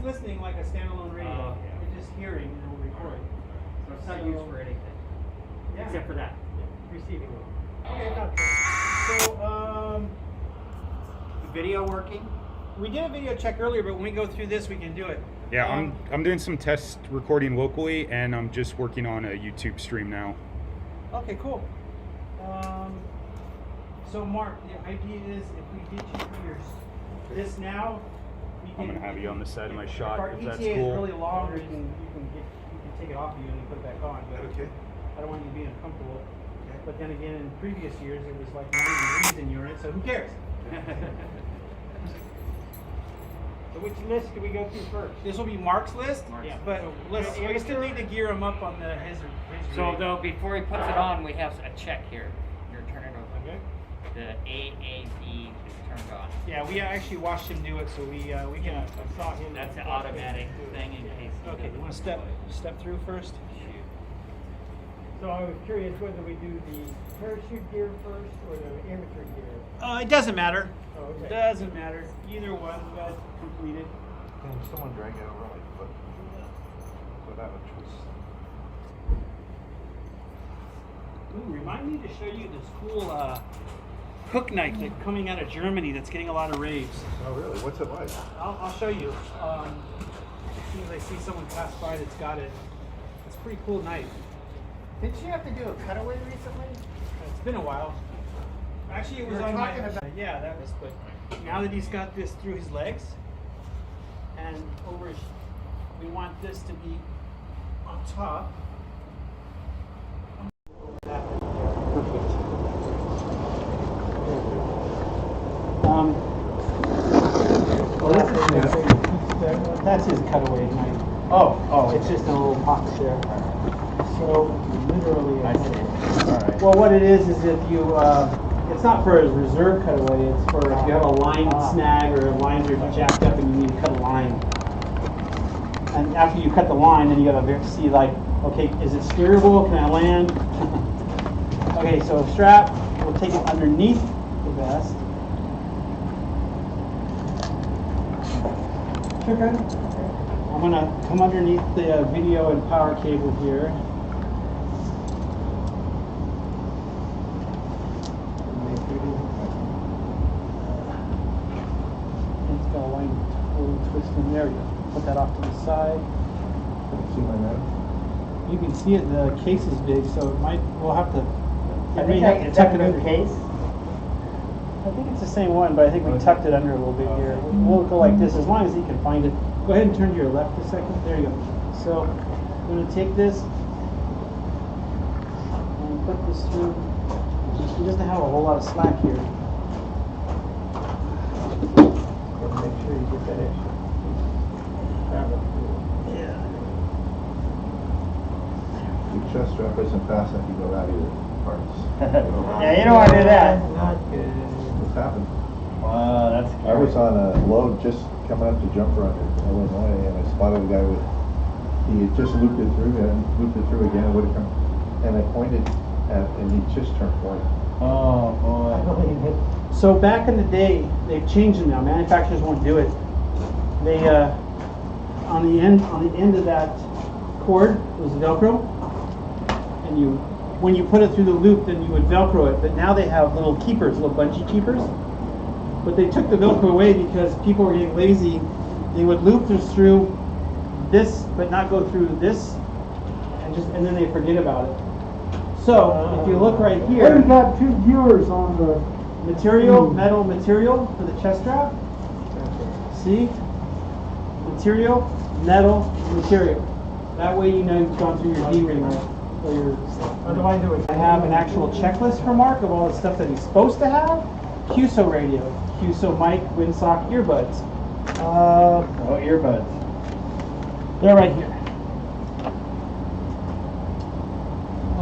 listening like a standalone radio. Oh, yeah. You're just hearing and it'll record. So it's not used for anything. Yeah. Except for that. Receiving. Okay. So, Video working? we did a video check earlier, but when we go through this, we can do it. Yeah, I'm doing some test recording locally, and I'm just working on a YouTube stream now. Okay, cool. So Mark, the idea is if we get you for this now, we can, I'm gonna have you on the side of my shot If our if that's ETA cool. is really long, you can take it off of you and you put it back on. But Okay. I don't want you to be uncomfortable. But then again, in previous years, it was like 90 degrees in urine, so who cares? So which list do we go through first? This will be Mark's list, Yeah. but we still need to gear him up on his So rig. though, before he puts it on, we have a check here. You're turning over. Okay. The AAD is turned on. Yeah, we actually watched him do it, so we Yeah, can. I saw him. That's an automatic thing in case. he Okay, you doesn't want to step through first? Shoot. So I was curious whether we do the parachute gear first or the amateur gear. It doesn't matter. Oh, okay. Doesn't matter. Either one got completed. Can someone drag it over my foot? So that would twist. Ooh, remind me to show you this cool hook knife that's coming out of Germany that's getting a lot of raves. Oh, really? What's it like? I'll show you. As soon as I see someone pass by that's got it. It's a pretty cool knife. Did you have to do a cutaway recently? It's been a while. Actually, it was You're on my. talking about- Yeah, that was. But now that he's got this through his legs, and over his, we want this to be on top. Perfect. That's his cutaway knife. Oh, It's just a little box there. So literally, I see. Alright. well, what it is if you, it's not for a reserve cutaway. It's for if you have a line snag or lines are jacked up and you need to cut a line. And after you cut the line, then you gotta see like, okay, is it steerable? Can I land? Okay, so strap. We'll take it underneath the vest. Okay. I'm gonna come underneath the video and power cable here. It's got a line, a little twist in there. You put that off to the side. See my nose? You can see it. The case is big, so it might. We'll have to. I we think may have to tuck it a under. new case. I think it's the same one, but I think we tucked it under a little bit here. We'll go like this as long as he can find it. Go ahead and turn to your left a second. There you go. So I'm going to take this and put this through. He doesn't have a whole lot of slack here. Make sure you get that extra. Yeah. Your chest strap isn't fast enough, you go out of your parts. Yeah, you don't want to do that. Not good. What's happened? Wow, that's I was on a load just coming up to jump run in Illinois, and I spotted a guy with, he had just looped it through and looped it through again, would have come, and I pointed at, and he just turned white. Oh, boy. So back in the day, they've changed them now. Manufacturers won't do it. They on the end of that cord was Velcro, and when you put it through the loop, then you would Velcro it. But now they have little keepers, little bungee keepers. But they took the Velcro away because people were getting lazy. They would loop this through this, but not go through this, and then they forget about it. So if you look right here, We've got two viewers on the metal material for the chest strap. See? Material, metal, material. That way you know you've gone through your D-ring. Otherwise, I have an actual checklist for Mark of all the stuff that he's supposed to have. QSO radio, QSO mic, windsock, earbuds. earbuds. They're right here.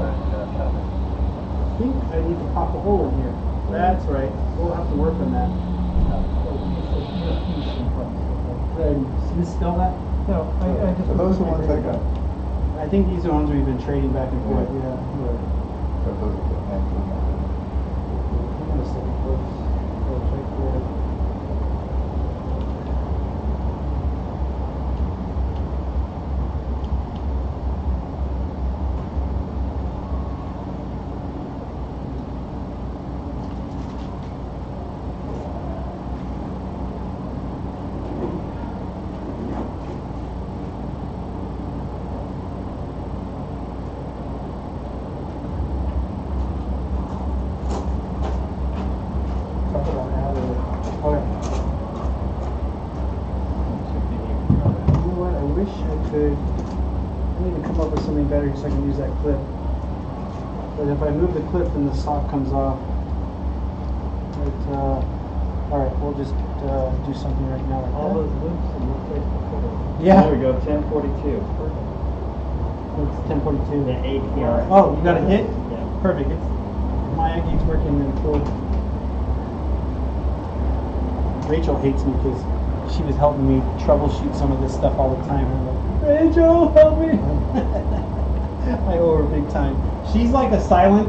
I think I need to pop a hole in here. That's right. We'll have to work on that. Did I misspell that? No, I just. So those are the ones I got. I think these are the ones we've been trading back and forth. Yeah. Yeah. But those are the actual ones. Hang on a second, folks. Folks, right there. wish I could. I need to come up with something better so I can use that clip. But if I move the clip, then the sock comes off. But, all right, we'll just do something right now. Like All that. those loops and replace the Yeah. There we go, 1042. It's 10:42. The 8 here. Oh, you got a hit? Yeah. Perfect. My Aggie's working really cool. Rachel hates me because she was helping me troubleshoot some of this stuff all the time. And I'm like, Rachel, help me! I owe her big time. She's like a silent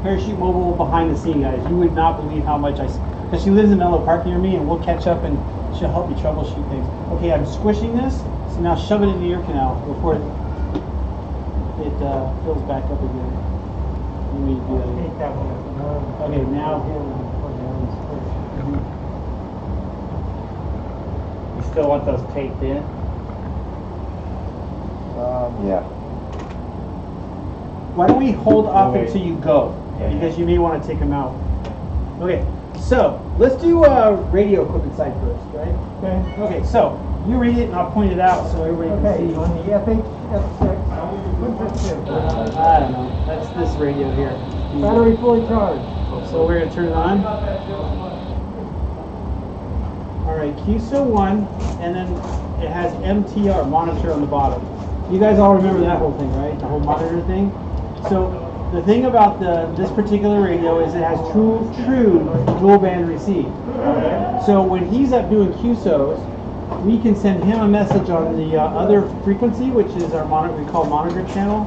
parachute mobile behind the scene, guys. You would not believe how much because she lives in Menlo Park near me, and we'll catch up and she'll help me troubleshoot things. Okay, I'm squishing this, so now shove it in the ear canal before it fills back up again. Let me do that again. Take that one. Okay, now. You still want those taped in? Yeah. Why don't we hold off Okay. until you go? Yeah. Because you may want to take them out. Okay, so let's do radio equipment side first, right? Okay. Okay, so you read it and I'll point it out so everybody Okay, can see. on the FH-F6, what's this do? I don't know. That's this radio here. Battery fully charged. So we're gonna turn it on. All right, QSO 1, and then it has MTR, monitor on the bottom. You guys all remember that whole thing, right? The whole monitor thing. So the thing about this particular radio is it has true dual band receive. So when he's up doing QSOs, we can send him a message on the other frequency, which is our we call monitor channel.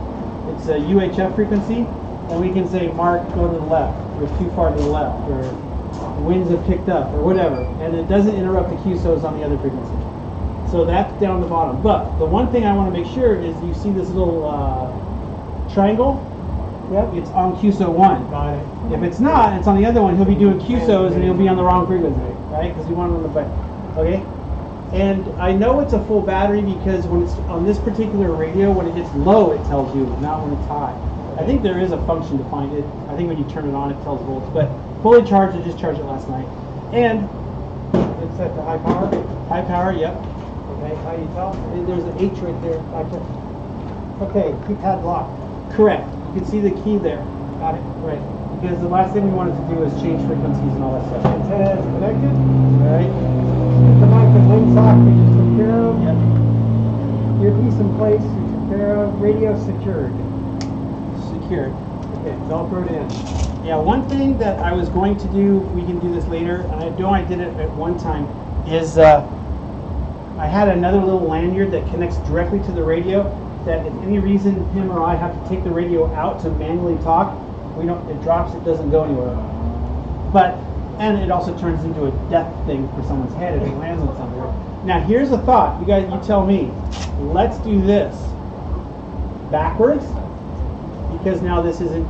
It's a UHF frequency, and we can say, Mark, go to the left. You're too far to the left, or winds have picked up, or whatever, and it doesn't interrupt the QSOs on the other frequency. So that's down the bottom. But the one thing I want to make sure is you see this little triangle. Yep, it's on QSO 1. Got it. If it's not, and it's on the other one, he'll be doing QSOs and he'll be on the wrong frequency, right? Because we want him on the back. Okay? And I know it's a full battery because when it's on this particular radio, when it gets low, it tells you, not when it's high. I think there is a function to find it. I think when you turn it on, it tells volts. But fully charged, I just charged it last night. And It's set to high power? high power, yep. Okay, how do you tell? And there's an H right there. Gotcha. Okay, keypad locked. Correct. You can see the key there. Got it. Right. Because the last thing we wanted to do is change frequencies and all that stuff. Antenna is connected. Right? The mic and link sock we just took care of. Yep. Earpiece in place, we took care of. Radio secured. Secured. Okay, Velcroed in. Yeah, one thing that I was going to do, we can do this later, and I know I did it at one time, is I had another little lanyard that connects directly to the radio, that if any reason him or I have to take the radio out to manually talk, it drops, it doesn't go anywhere. And it also turns into a death thing for someone's head if it lands on somewhere. Now here's a thought, you guys, you tell me, let's do this backwards, because now this isn't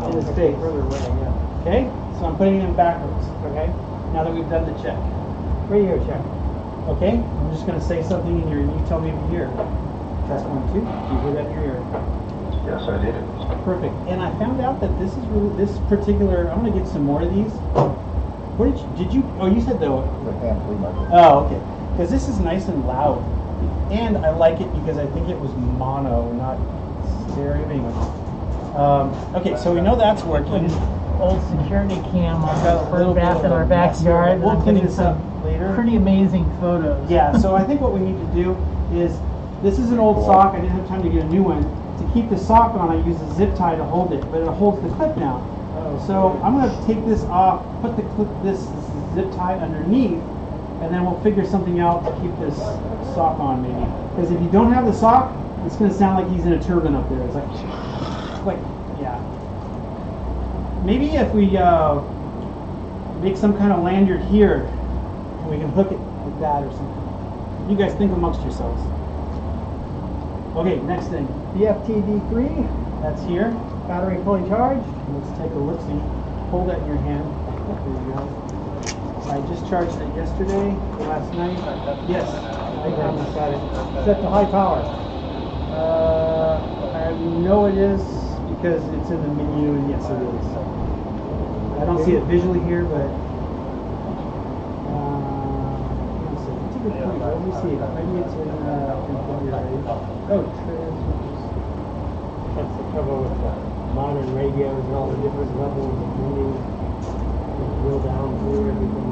in the space. Further away, yeah. Okay, so I'm putting it backwards. Okay. Now that we've done the check. Radio check. Okay, I'm just going to say something in your ear. You tell me if you hear. Test 1, 2. Do you hear that in your ear? Yes, I did. Perfect. And I found out that this particular. I'm going to get some more of these. What did you? Oh, you said the. The hand flea market. Oh, okay. Because this is nice and loud, and I like it because I think it was mono, not stereo. Anyway. Okay, so we know that's working. Old security cam on Got a the little bird bath bit in of our a mess here. backyard. We'll I'm clean getting this up some later. pretty amazing photos. Yeah, so I think what we need to do is, this is an old sock, I didn't have time to get a new one. To keep the sock on, I use a zip tie to hold it, but it holds the clip down. So I'm going to take this off, put this zip tie underneath, and then we'll figure something out to keep this sock on maybe. Because if you don't have the sock, it's going to sound like he's in a turban up there. It's like, yeah. Maybe if we make some kind of lanyard here, and we can hook it like that or something. You guys think amongst yourselves. Okay, next thing. BFTD3, That's here. battery fully charged. Let's take a look-see. Hold that in your hand. There you go. I just charged it yesterday, last night. Yes, I got it. Set to high power. I know it is because it's in the menu, and yes, it is. I don't see it visually here, but let me see. good point. Let me see. Maybe it's in configuration. Oh, transmitters. That's the trouble with the modern radios and all the different levels of tuning. You drill down through everything.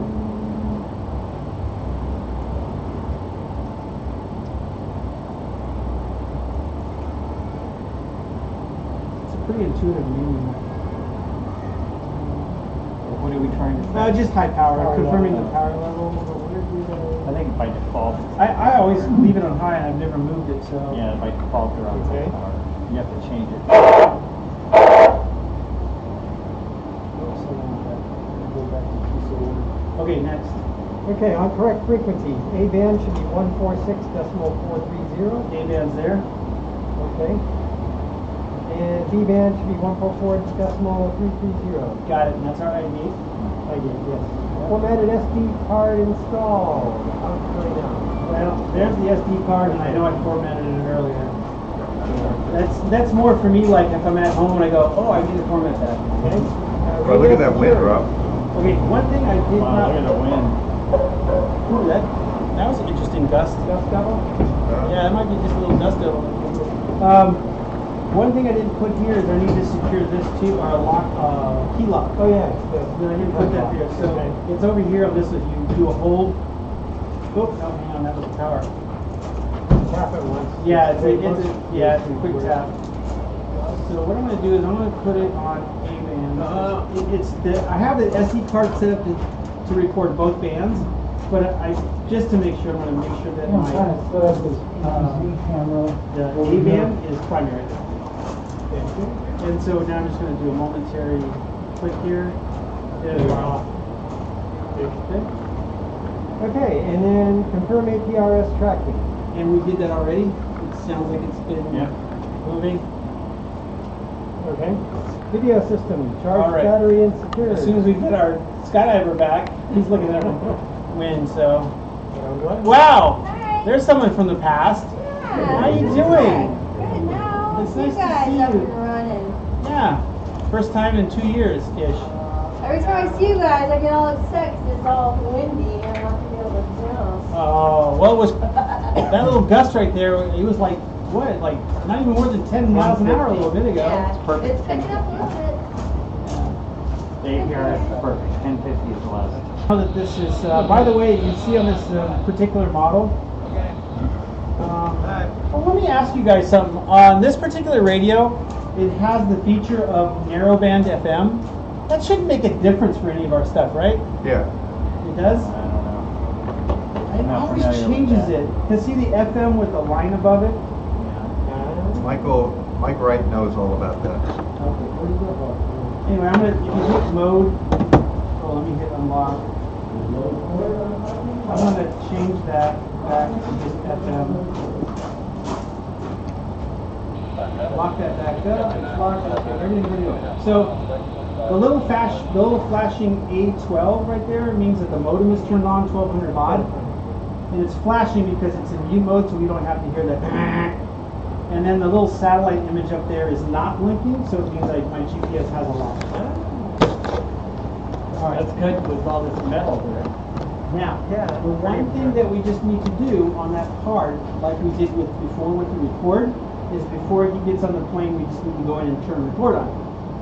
It's a pretty intuitive menu. What are we trying to Just high power, Power confirming level. the power level. But where do I think by default, I always leave it on high and I've never moved it, so. yeah, by default they're on Okay. high power. You have to change it. Okay, next. Okay, on correct frequencies, A band should be 146.430. A-band's there. Okay. And B band should be 144.330. Got it, and that's our ID. I did, yes. Formatted SD card installed. How's it going now? Well, there's the SD card, and I know I formatted it earlier. That's more for me, like if I'm at home and I go, oh, I need to format that. Okay. Well, look at that wind, Rob. Okay, one thing I did Wow, not. look at the wind. Ooh, that was an interesting gust. Dust devil? Yeah, it might be just a little dust devil. One thing I didn't put here is I need to secure this too, or a lock, key lock. Oh, yeah. And I didn't put that here, so it's over here on this. If you do a hold, oh, no, hang on, that was the power. Tap it once. Yeah, it's a quick tap. So what I'm going to do is I'm going to put it on A band. I have the SD card set up to record both bands, but just to make sure, I'm going to make sure that my the A band is primary. And so now I'm just going to do a momentary click here. There we are. Okay. Okay, and then confirm APRS tracking. And we did that already. It sounds like it's been moving. Okay. Video system, charge All right. battery and security. As soon as we get our skydiver back, he's looking at our wind, so. Wow! Hi. There's someone from the past. Yeah. How you doing? Good now. It's You nice to guys see up you. and running. Yeah. First time in 2 years-ish. Every time I see you guys, I get all upset because it's all windy and I'm not gonna be able to jump. Oh, well, it was that little gust right there. It was like, what? Like, not even more than 10 miles an hour a little bit ago. Yeah, perfect. it's picking up a little bit. The APRS is perfect. 1050 is the last. Now that this is, by the way, you see on this particular model. Well, let me ask you guys something. On this particular radio, it has the feature of narrowband FM. That shouldn't make a difference for any of our stuff, right? Yeah. It does? I don't know. It I'm not always familiar with changes that. it. Cause see the FM with the line above it? Yeah. Mike Wright knows all about that. Anyway, I'm gonna, if you hit mode, oh, let me hit unlock. I'm gonna change that back to just FM. Lock that back up, it's locked, okay, everything's ready to go. So, the little flashing A12 right there means that the modem is turned on 1200 baud. And it's flashing because it's in mute mode, so we don't have to hear that. And then the little satellite image up there is not blinking, so it means like my GPS has a lock. Alright, that's good with all this metal there. Now, Yeah. the one thing that we just need to do on that part, like we did with before with the record, is before he gets on the plane, we just need to go in and turn record on.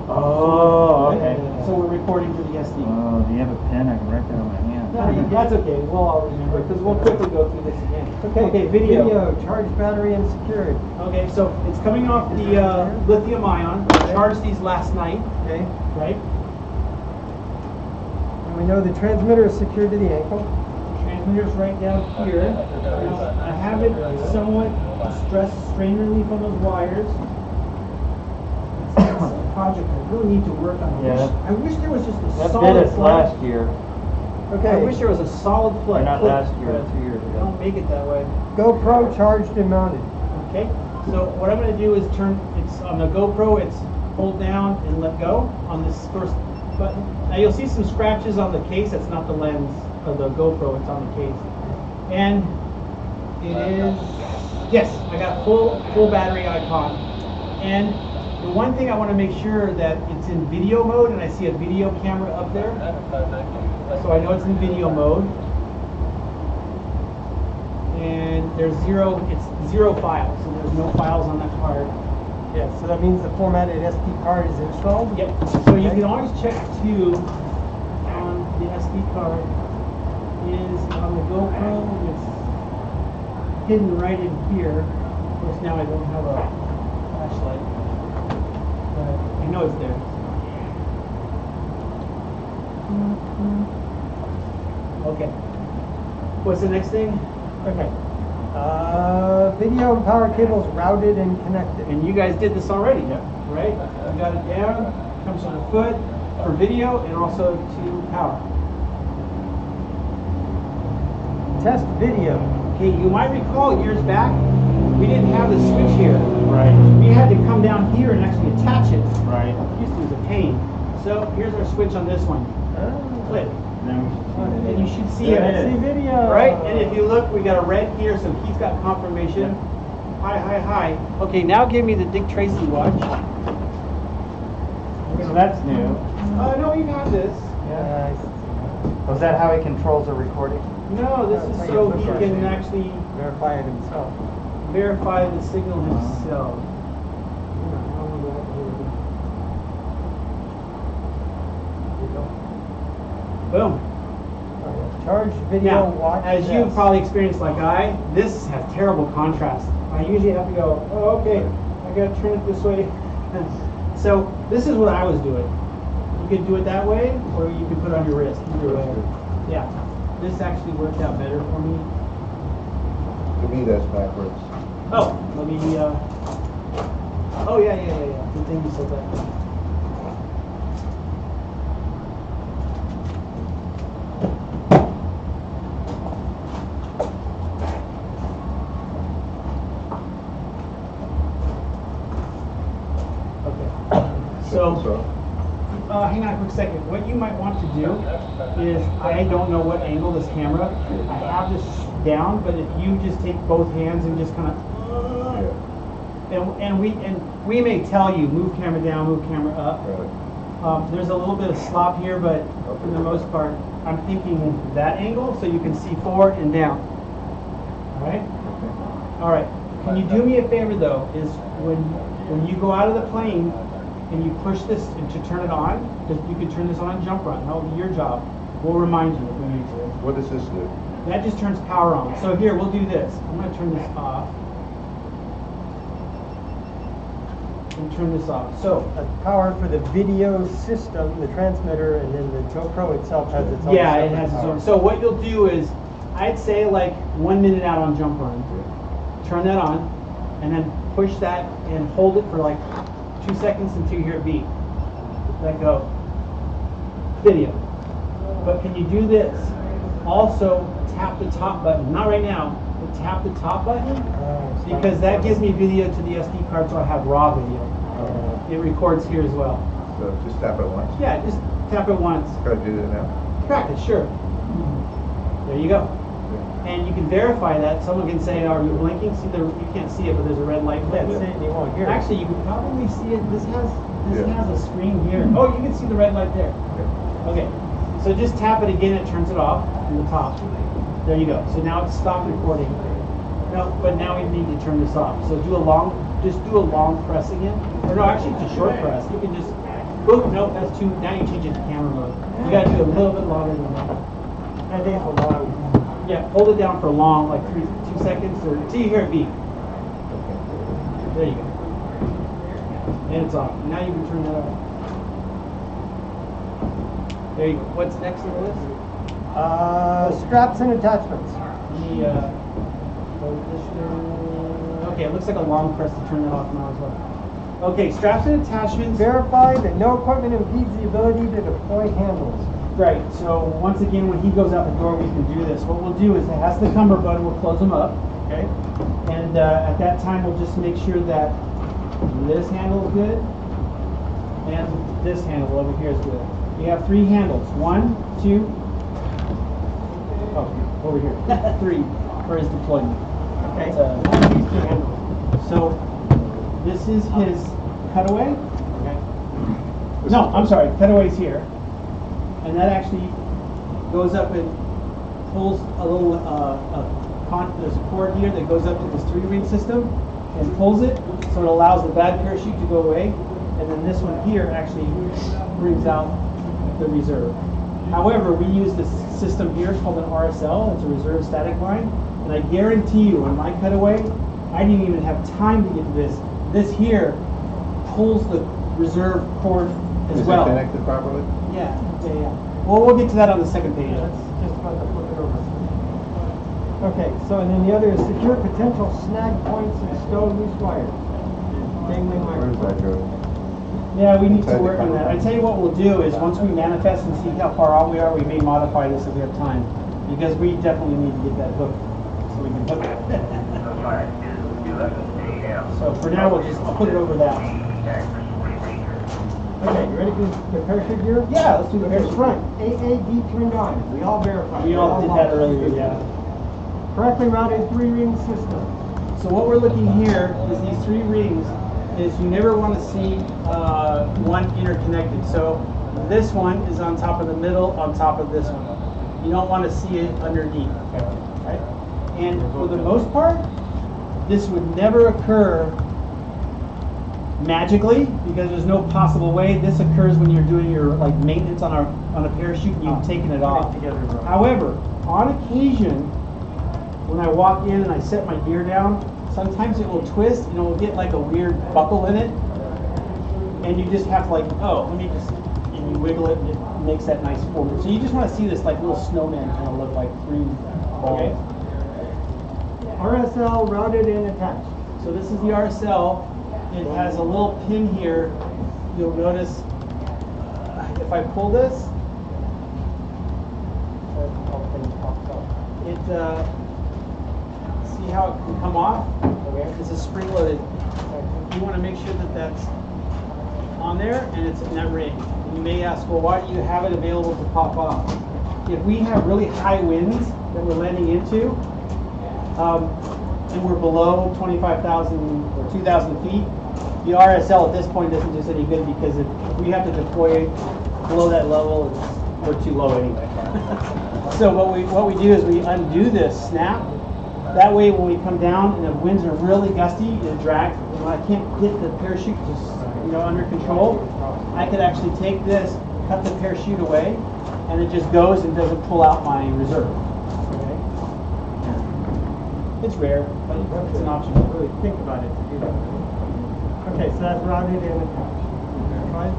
Oh, okay. So we're recording to the SD. Oh, do you have a pen? I can write that on my hand. No, that's okay. We'll all remember because we'll quickly go through this again. Okay, video. Charge battery and security. Okay, so it's coming off the lithium ion. Charged these last night, Okay. right? And we know the transmitter is secured to the ankle. Transmitter's right down here. Now, I have it somewhat stress strain relief on those wires. It's a project I really need to work on. Yeah. I wish there was just a That solid bit us plug. last year. Okay. I wish there was a solid Or plug. not last year, but 2 years I ago. don't make it that way. GoPro charged and mounted. Okay, so what I'm going to do is it's on the GoPro, it's hold down and let go on this first button. Now you'll see some scratches on the case, that's not the lens of the GoPro, it's on the case. And it is, yes, I got full battery icon. And the one thing I want to make sure that it's in video mode, and I see a video camera up there. So I know it's in video mode. there's zero. It's zero files, so there's no files on that card. Yeah, so that means the formatted SD card is installed? Yep. So you can always check too on the SD card is on the GoPro. It's hidden right in here. Of course, now I don't have a flashlight, but I know it's there. Okay. What's the next thing? Okay. Video and power cables routed and connected. And you guys did this already, right? You got it down. Comes from the foot for video and also to power. Test video. Okay, you might recall years back, we didn't have the switch here. Right, We had to come down here and actually attach it. right. Used to was a pain. So here's our switch on this one. Click. And you should see it. See video. Right? And if you look, we got a red here, so he's got confirmation. Hi, hi, hi. Okay, now give me the Dick Tracy watch. So that's new. No, you got this. Was that how he controls a recording? No, this is so he can actually Verify it himself. verify the signal himself. Boom. Charge video Now, watch. as test. you've probably experienced like I, this has terrible contrast. I usually have to go, oh, okay, I gotta turn it this way. So this is what I was doing. You could do it that way, or you could put it on your wrist. Either way. Yeah. This actually worked out better for me. To me, that's backwards. Oh, let me, oh yeah. Good thing you said that. So, hang on a quick second. What you might want to do is, I don't know what angle this camera, I have this down, but if you just take both hands and just kind of, and we may tell you, move camera down, move camera up. There's a little bit of slop here, but for the most part, I'm thinking that angle so you can see forward and down. All right? All right. Can you do me a favor though, is when you go out of the plane, and you push this to turn it on, because you can turn this on and jump run. That'll be your job. We'll remind you if we need to. What does this do? That just turns power on. So here, we'll do this. I'm going to turn this off. And turn this off. So, power for the video system, the transmitter, and then the GoPro itself has its own. yeah, it has its power. own. So what you'll do is, I'd say like 1 minute out on jump run. Turn that on, and then push that and hold it for like 2 seconds until you hear it beep. Let go. Video. But can you do this? Also tap the top button. Not right now, but tap the top button, because that gives me video to the SD card, so I have raw video. It records here as well. So just tap it once. Yeah, just tap it once. Gotta do that now. Practice, sure. There you go. And you can verify that. Someone can say, "Are you blinking?" See, you can't see it, but there's a red light. You can't see it, you won't hear it. Actually, you can probably see it. This has Yeah. a screen here. Oh, you can see the red light there. Okay. So just tap it again. It turns it off in the top. There you go. So now it's stopped recording. No, but now we need to turn this off. So do a long press again. Or no, actually it's a short press. You can just, oh, no, that's too, now you change it to camera mode. You gotta do a little bit longer than that. I think it's a long. Yeah, hold it down for long, like 2 seconds, or until you hear it beep. There you go. And it's off. Now you can turn that off. There you go. What's next on the list? Straps and attachments. Okay, it looks like a long press to turn that off now as well. Okay, straps and attachments. Verify that no equipment impedes the ability to deploy handles. Right, so once again, when he goes out the door, we can do this. What we'll do is, it has the cumber button, we'll close them up. Okay. And at that time, we'll just make sure that this handle is good, and this handle over here is good. We have 3 handles. 1, 2, oh, over here. 3 for his deployment. Okay. These 2 handles. So this is his cutaway. Okay. No, I'm sorry. Cutaway's here, and that actually goes up and pulls a little there's a cord here that goes up to this 3-ring system and pulls it, so it allows the bad parachute to go away. And then this one here actually brings out the reserve. However, we use this system here called an RSL. It's a reserve static line. And I guarantee you, on my cutaway, I didn't even have time to get to this. This here pulls the reserve cord as well. Is it connected properly? Yeah. Well, we'll get to that on the second page. That's just about to flip it over. Okay, so and then the other is secure potential snag points and stow loose wires. Dangling Where does that microphone. go? Yeah, we need to Inside the work on that. I tell you what we'll do is once we manifest and see how far out we are, we may modify this if we have time. Because we definitely need to get that hook so we can hook it. So for now, I'll put it over that. Okay, you ready for the parachute gear? Yeah, let's do the Okay, parachute. front, AAD turned on. We all verified. We all did that earlier, yeah. Correctly routed 3-ring system. So what we're looking here is these 3 rings is you never want to see one interconnected. So this one is on top of the middle, on top of this one. You don't want to see it underneath, right? And for the most part, this would never occur magically because there's no possible way. This occurs when you're doing your like maintenance on a parachute and you've taken it off. However, on occasion, when I walk in and I set my gear down, sometimes it will twist and it will get like a weird buckle in it. And you just have to like, oh, let me just, and you wiggle it and it makes that nice form. So you just want to see this like little snowman kind of look like 3 balls. Okay. RSL routed and attached. So this is the RSL. It has a little pin here. You'll notice if I pull this, it see how it can come off? It's a spring loaded. You want to make sure that that's on there and it's in that ring. And you may ask, well, why do you have it available to pop off? If we have really high winds that we're landing into, and we're below 25,000 or 2,000 feet, the RSL at this point isn't just any good because if we have to deploy below that level, we're too low anyway. So what we do is we undo this snap. That way when we come down and the winds are really gusty and drag, when I can't get the parachute just under control, I could actually take this, cut the parachute away, and it just goes and doesn't pull out my reserve. Okay? It's rare, but it's an option. Really think about it to do that. Okay, so that's routed and attached. Verified.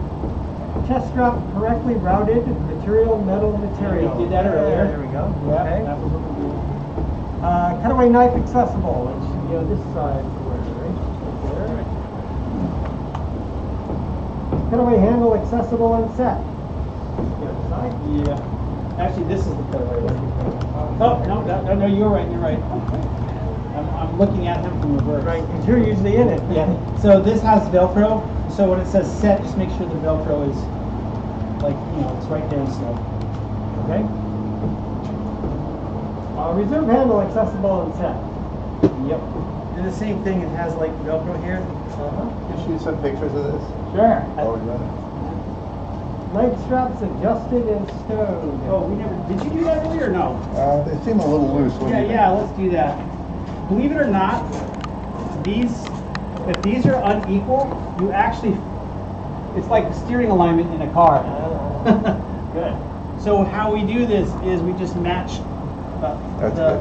Chest strap correctly routed, metal. We did that earlier. There we go. Yeah, Okay. that was what we did. Cutaway knife accessible, which this side right there. Cutaway handle accessible and set. The other side. Yeah. Actually, this is the cutaway. Oh, no, you're right. I'm looking at him from reverse. Right, because you're usually in it. Yeah. So this has Velcro. So when it says set, just make sure the Velcro is like, it's right there in snow. Okay? Reserve handle accessible and set. Yep. And the same thing, it has like Velcro here. Can you shoot some pictures of this? Sure. Oh, yeah. Leg straps adjusted and stowed. Oh, did you do that earlier or no? They seem a little loose. What do you think? Yeah, let's do that. Believe it or not, if these are unequal, you actually, it's like steering alignment in a car. Good. So how we do this is we just match That's good.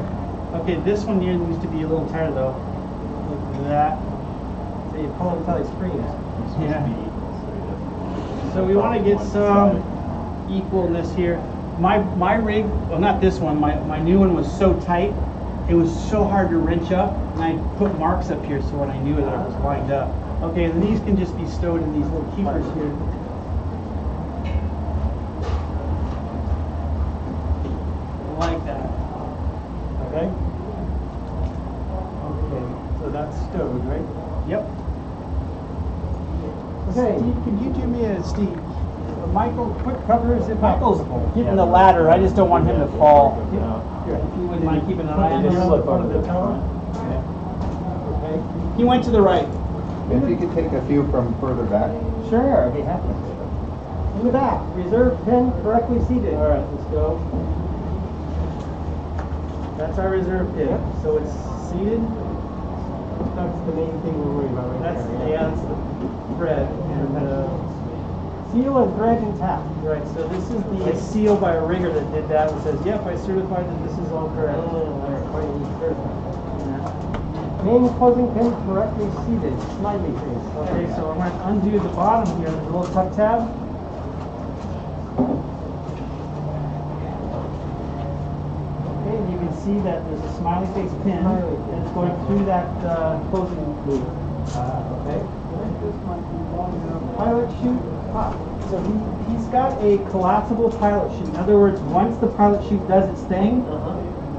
Okay, this one here needs to be a little tighter though. Look at that. So you pull it until it screams. Yeah. So we want to get some equalness here. My rig, well not this one, my new one was so tight, it was so hard to wrench up, and I put marks up here so when I knew that it was lined up. Okay, and these can just be stowed in these little keepers here. Like that. Okay? Okay, so that's stowed, right? Yep. Okay. Steve, could you do me a Steve? Michael, quick Covers if Michael's getting the ladder. I just don't want him to fall. Here. If you wouldn't mind keeping an eye on Put it him. around the front of the tower. Okay. He went to the right. If you could take a few from further back. Sure, I'd be happy. In the back, reserve pin correctly seated. All right, let's go. That's our reserve pig. So it's seated. That's the main thing we're worried about right That's there. yeah, that's the thread. And seal and thread intact. right, so this is the seal by a rigger that did that and says, yep, I certified that this is all correct. Yeah. Main closing pin correctly seated. Smiley face. Okay, so I'm going to undo the bottom here. There's a little tuck tab. Okay, and you can see that there's a smiley face pin, and it's going through that closing loop. Okay. Pilot chute pop. So he's got a collapsible pilot chute. In other words, once the pilot chute does its thing,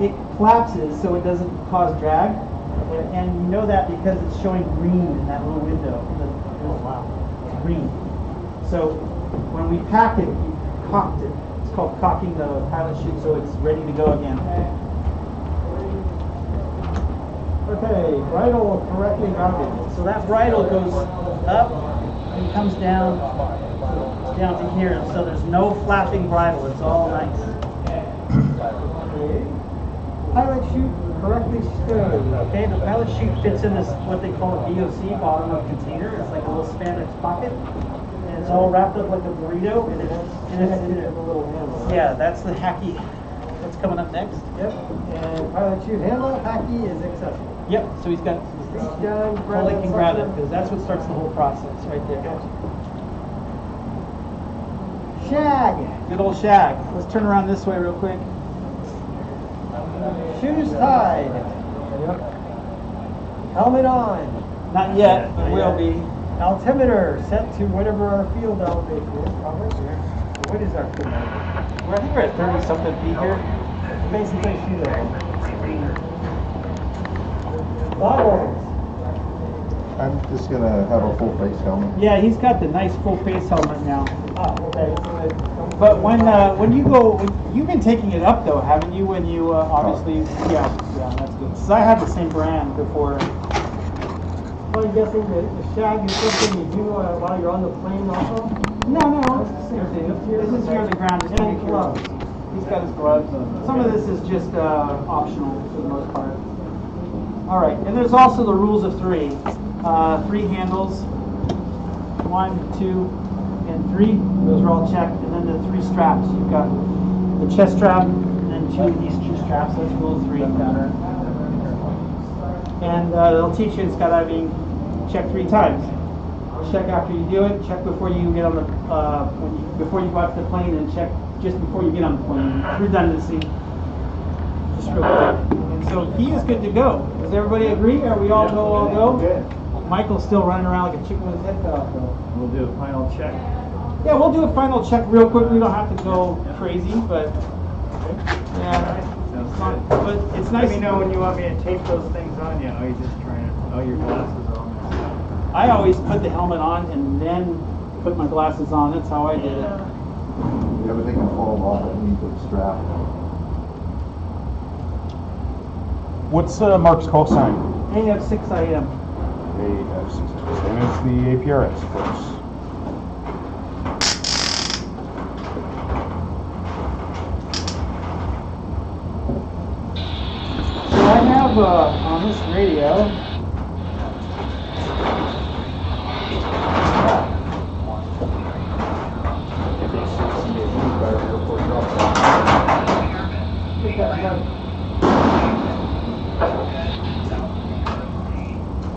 it collapses so it doesn't cause drag. And you know that because it's showing green in that little window. It's green. So when we pack it, we cocked it. It's called cocking the pilot chute so it's ready to go again. Okay, bridle correctly routed. So that bridle goes up and comes down to here. So there's no flapping bridle. It's all nice. Okay. Pilot chute correctly stood. Okay, the pilot chute fits in this what they call a BOC, bottom of container. It's like a little spandex pocket, and it's all wrapped up like a burrito. And it's a little handle. yeah, that's the hacky. That's coming up next. Yep. And pilot chute handle hacky is accessible. Yep. So he's got Reach down, grab Coley it, can grab it sucker. because that's what starts the whole process right there. Shag. Good old shag. Let's turn around this way real quick. Shoes tied. Yep. Helmet on. Not yet, but will be. Altimeter set to whatever our field elevation is, probably. What is our field elevation? I think we're at 30 something feet here. Basically sea level. Goggles. I'm just gonna have a full face helmet. Yeah, he's got the nice full face helmet now. Ah, okay. But when you go, you've been taking it up though, haven't you? When you obviously, yeah, that's good. So I had the same brand before. So I'm guessing the shag is something you do while you're on the plane also? No, it's the same thing. This is here on the ground. Just to And make sure. gloves. He's got his gloves. Some of this is just optional for the most part. All right, and there's also the rules of three. 3 handles, 1, 2, and 3. Those are all checked. And then the 3 straps. You've got the chest strap, and then 2 of these 2 straps. That's rule 3. And they'll teach you in skydiving. Check 3 times. Check after you do it. Check before you get on the before you go out to the plane, and check just before you get on the plane. Redundancy. Just real quick. And so he is good to go. Does everybody agree? Are we all go? Good. Michael's still running around like a chicken with his head cut off though. We'll do a final check. Yeah, we'll do a final check real quick. We don't have to go crazy, but yeah, it's not, but it's nice. Let me know when you want me to tape those things on you. Are you just trying to? Oh, your glasses are on. I always put the helmet on and then put my glasses on. That's how I did it. Everything can fall off underneath the strap. What's Mark's call sign? AF6IM. Same as the APRS, of course. So I have on this radio.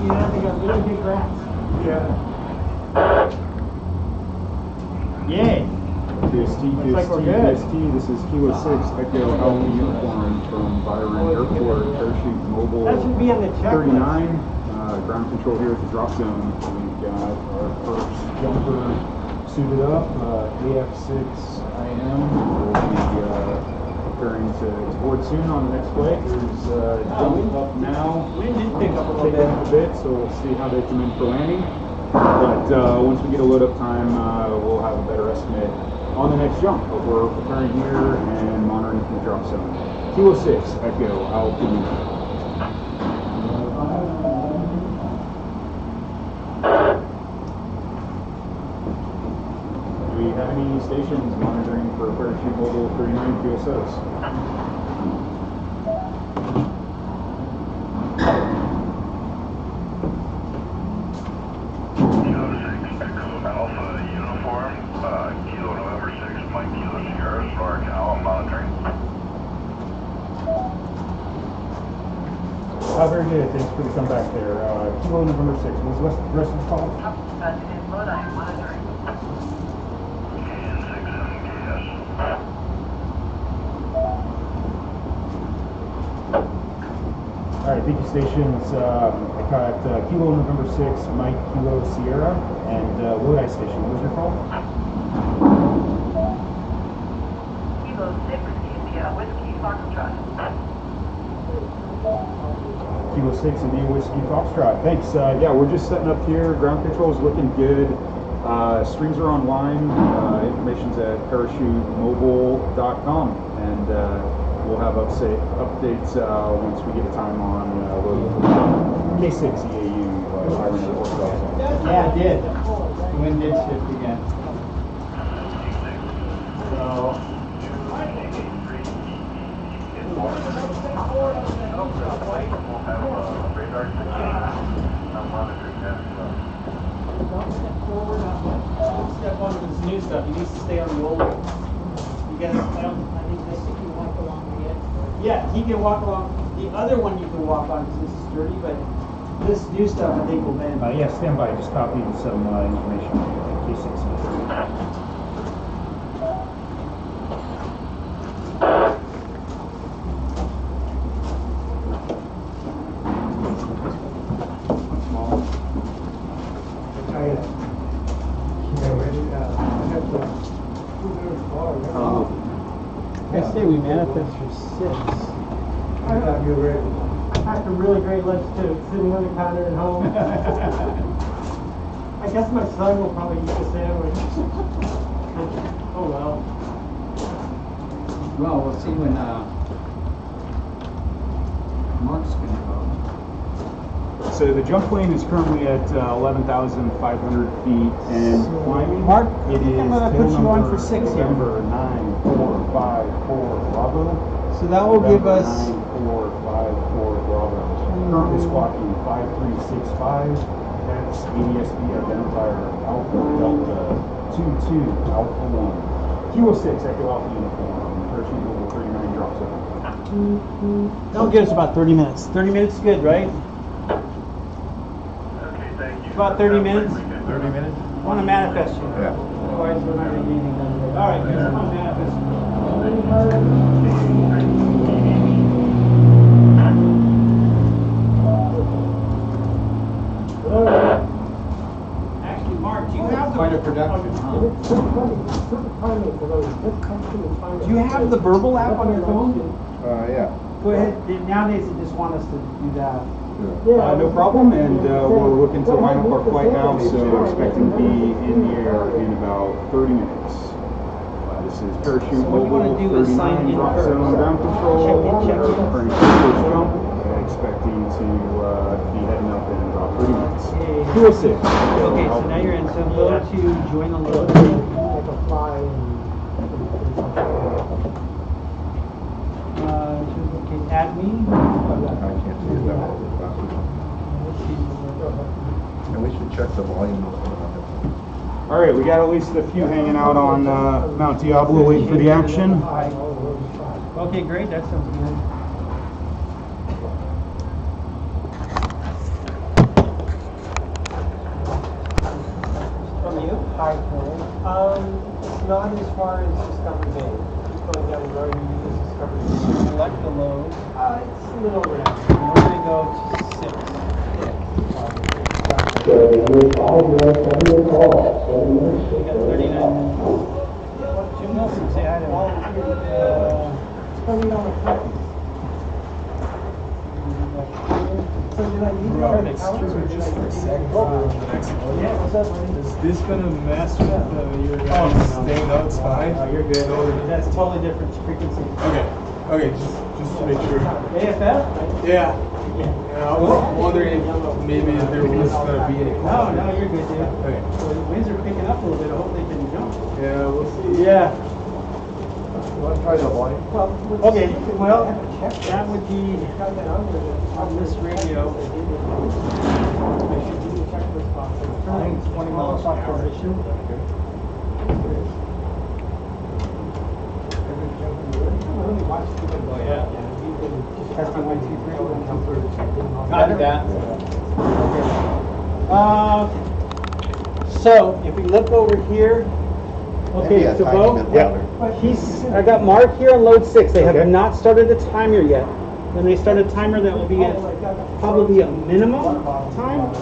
Yeah, they got really big rats. Yeah. Yay! PST, like we're good. PST, this is Kilo 6, Echo Alpha Uniform from Byron Airport, Parachute Mobile That should be in the checklist. 39, ground control here at the drop zone. We've got our first jumper suited up, AF6IM, will be preparing to board soon on the next flight. There's jump up now. Wind did pick up a little Taking up a bit, so we'll see how they come in for landing. But once we get a load up time, we'll have a better estimate on the next jump. But we're preparing here and monitoring from the drop zone. Kilo 6, Echo, Alpha Uniform. Do we have any stations monitoring for Parachute Mobile 39 QSOs? very good. Thanks for the comeback there. Kilo November 6. What's the rest of the call? All right, thank you, stations. I got Kilo November 6, Mike Kilo Sierra, and Lodi Station. What was your call? Kilo 6, India Whiskey Foxtrot. Kilo 6, India Whiskey Foxtrot. Thanks. Yeah, we're just setting up here. Ground control is looking good. Strings are online. Information's at parachutemobile.com, and we'll have updates once we get a time on loading K6 EAU Byron Airport. Yeah, it did. The wind did shift again. So. Step onto this new stuff. He needs to stay on the old one. You guys, I think this if you walk along the edge. Yeah, he can walk along. The other one you can walk on because this is sturdy, but this new stuff I think will bend. Yeah, stand by. Just copying some information on K6. I say we manifest for 6. I thought you were ready. I packed a really great lunch too, sitting on the counter at home. I guess my son will probably eat the sandwich. Oh well. Well, we'll see when Mark's gonna go. So the jump plane is currently at 11,500 feet and climbing. Mark, it is I'm gonna put you on for 6 here. Number 9454 Bravo. So that will give us 9454 Bravo. Currently squawking 5365. That's ADSB identifier Alpha Delta 22 Alpha 1. Kilo 6 Echo Alpha uniform. Parachute level 39 drop zone. that'll give us about 30 minutes. 30 minutes good, right? About 30 minutes. 30 minutes? I want to manifest you. Yeah. Otherwise, we're not going to get anything done today. All right, guys, come on, manifest. Actually, Mark, do you have Quite a production, huh? Do you have the verbal app on your phone? Yeah. Go ahead. Nowadays, they just want us to do that. No problem, and we're looking to line up our flight now, so we're expecting to be in the air in about 30 minutes. This is Parachute So what you wanna Mobile do is sign 39 in drop first. zone ground control. Check in. Current first jump, expecting to be heading up in about 30 minutes. Okay. 206. Okay, so now you're in. So go to join the load. Okay, add me. I can't see it that well. And we should check the volume. All right, we got at least a few hanging out on Mount Diablo waiting for the action. Okay, great. That sounds good. From you? Hi, it's not as far as Discovery Bay. Keep going down the road, you use Discovery Bay. Select the load. It's a little over there. We're going to go to 6. We got 39. 2 Nelson, say hi to him. Coming on the front. So did I leave you on the couch? Excuse me just for a second. Yeah, what's up, buddy? Is this gonna mess with your guys staying outside? You're good. That's totally different frequency. Okay, just to make sure. AFF? Yeah. I was wondering if maybe there was gonna be any. No, you're good, dude. Okay. Well, the winds are picking up a little bit. I hope they can jump. Yeah, we'll see. Yeah. You want to try the volume? Okay, well, that would be on this radio. Turning 20 miles per hour. Oh, yeah. Testing 1, 2, 3. 1, 2, 3. Copy that. So if we look over here, Maybe okay, a so tiny Bo, bit louder. I got Mark here on load 6. They have Okay. not started the timer yet. When they start a timer, that will be at probably a minimum time.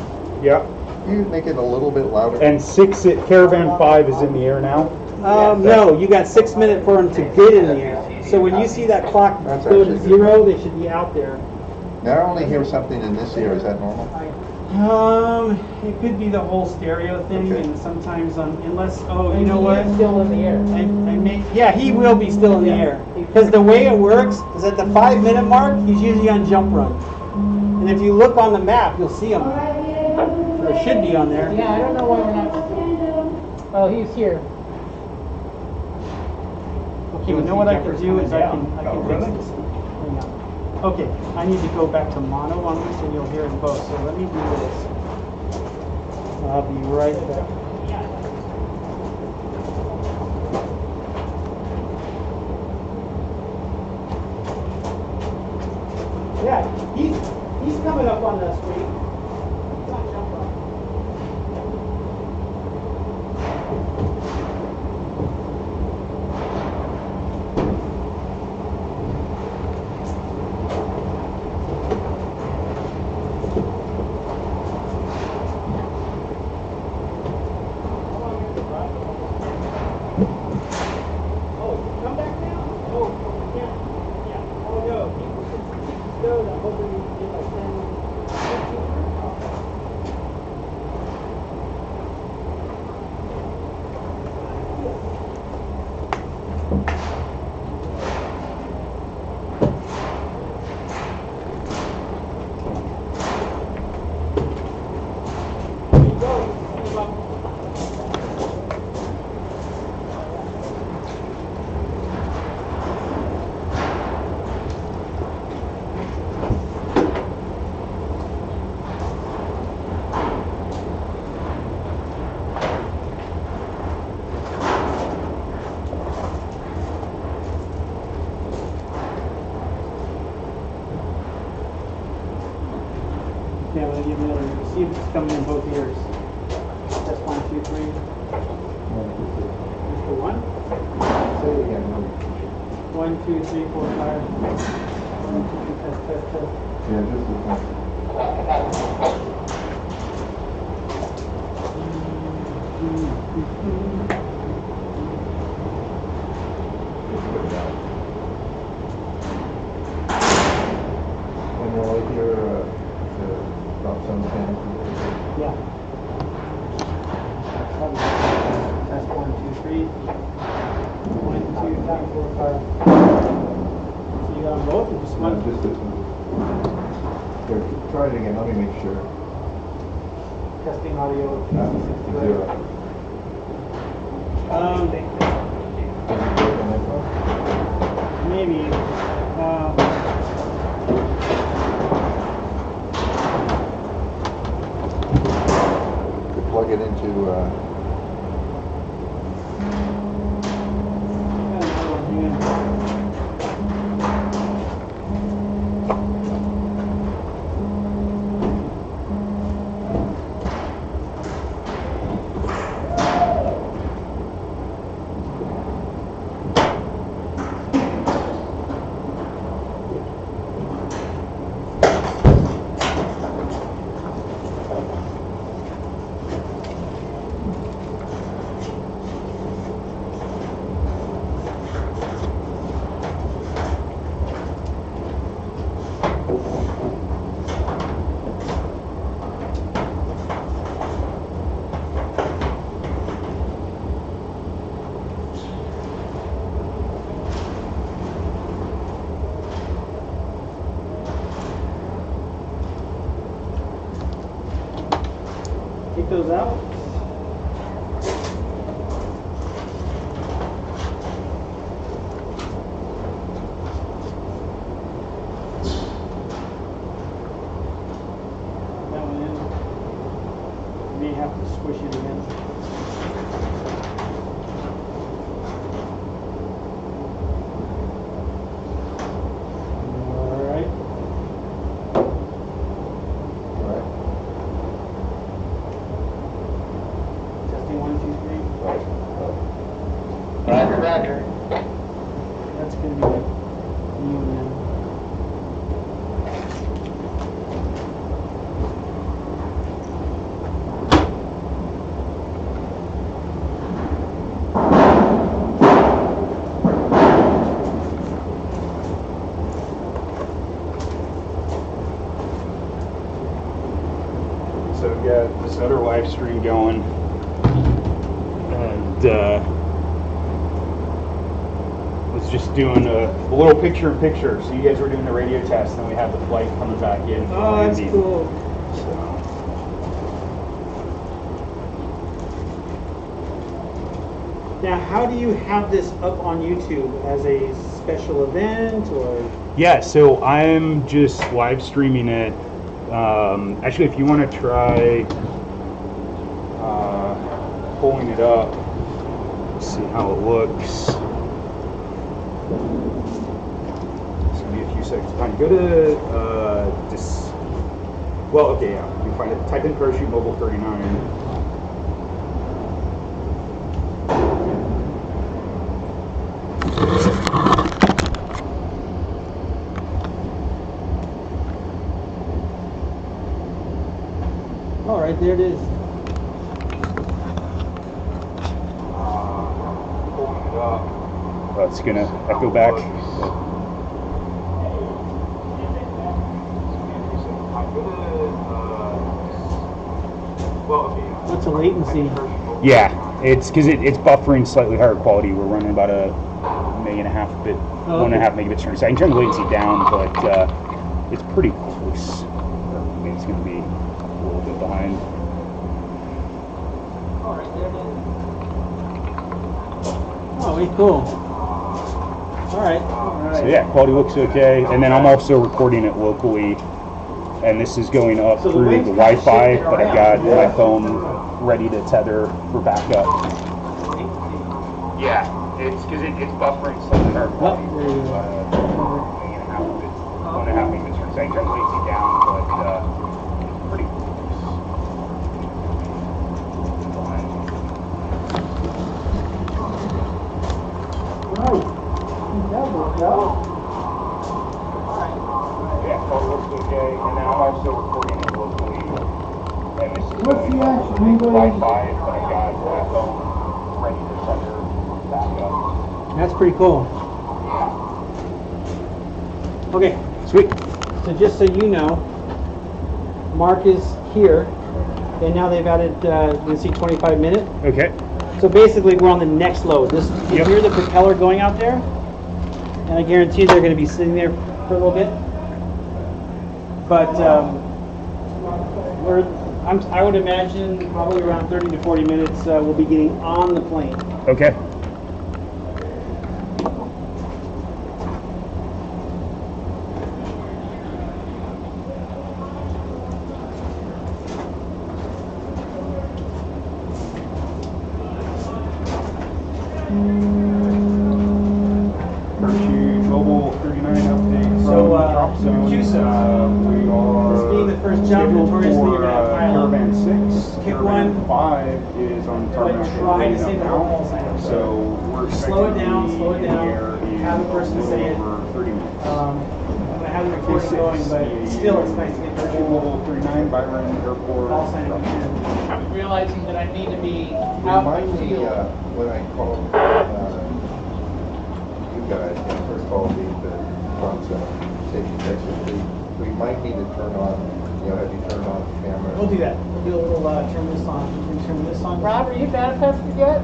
Yeah. You make it a little bit louder. And Caravan 5 is in the air now. No, you got 6 minutes for them to get in the air. So when you see that clock That's go to actually 0, they should be out there. Now I only hear something in this ear. Is that normal? It could be the whole stereo thing, Okay. and sometimes unless you know what? Still in the air. Yeah, he will be still in the air. Because the way it works is at the 5-minute mark, he's usually on jump run. And if you look on the map, you'll see him. Or it should be on there. Yeah, I don't know why we're not. Oh, he's here. Okay, you know what I can do is I can fix this. Hang on. Okay, I need to go back to mono on this and you'll hear it both. So let me do this. I'll be right back. Yeah, he's coming up on the screen. He's on jump run. Okay, I'm going to give you another. See if it's coming in both ears. That's 1, 2, 3. Just the 1? Say it again. 1, 2, 3, 4, 5. 1, 2, test. Yeah, just this one. And you'll hear the drop zone thing. Yeah. Test 1, 2, 3. 1, 2, 3, 4, 5. So you got them both or just No, one? just this one. Here, try it again. Let me make sure. Testing audio. 0. Maybe. Plug it into. Take those out. That one in. May have to squish it again. All right. Badger. That's gonna be you now. So we've got this other live stream going, and was just doing a little picture-in-picture. So you guys were doing the radio test, and then we have the flight coming back in. for Oh, that's landing. cool. So, Now, how do you have this up on YouTube as a special event, or? yeah, so I'm just live streaming it. Actually, if you want to try pulling it up, see how it looks. It's gonna be a few seconds. Time. Go to well, okay, yeah, you can find it. Type in Parachute Mobile 39. Oh, right there it is. Pulling it up. That's gonna echo back. What's the latency? Yeah, it's because it's buffering slightly higher quality. We're running about a 1.5 bit, Oh, 1.5 megabits per second. Turn the latency down, but it's pretty close. I think it's going to be a little bit behind. Oh, right there it is. Oh, very cool. All right. So yeah, quality looks okay. And then I'm also recording it locally, and this is going up So the through wings the kinda Wi-Fi, shifted but I've around. got my phone ready to tether for backup. Yeah, it's because it's buffering slightly higher quality. there you go. 1.5 megabits per second. Turn the latency down, but pretty close. Yeah, phone looks okay, and then I'm also recording it locally. And this is What's the action? Wi-Fi, but I got my phone ready to tether backup. That's pretty cool. Okay, Sweet. so just so you know, Mark is here, and now they've added, you can see 25 minute. Okay. So basically, we're on the next load. This, you can Yep. hear the propeller going out there, and I guarantee they're going to be sitting there for a little bit. But I would imagine probably around 30 to 40 minutes, we'll be getting on the plane. Okay. Parachute Mobile 39 update So, from the drop zone. Houston, We are this being the first jump, scheduled notoriously for you're gonna have pilot. Caravan 6. Kick Caravan one. 5 is on tarmac. But try to and say going the up whole now. thing. So we're Slow it expecting down, to be slow it in the down. air in Have the person a little say it. over 30 minutes. I'm going to have the recording going, but still, it's nice to get Parachute Mobile 39 Byron Airport. all signed up. I'm realizing that I need to be out in Remind the me, field. when I called, you guys, when I first called the front safety section, remind me to turn on, have you turned on the camera? We'll do that. We'll do a little, turn this on. We can turn this on. Rob, are you manifested yet?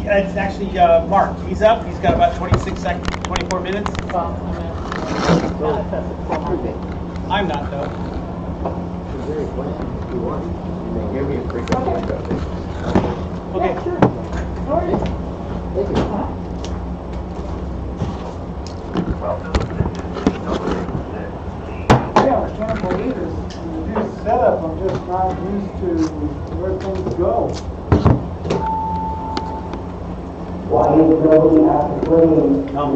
Yeah, it's actually Mark. He's up. He's got about 26 seconds, 24 minutes. Well, I'm manifested for Monday. I'm not, though. Give me a quick update. Okay. Yeah, sure. How are you? Thank you. Yeah, I can't believe it. In the new setup, I'm just not used to where things go. Oh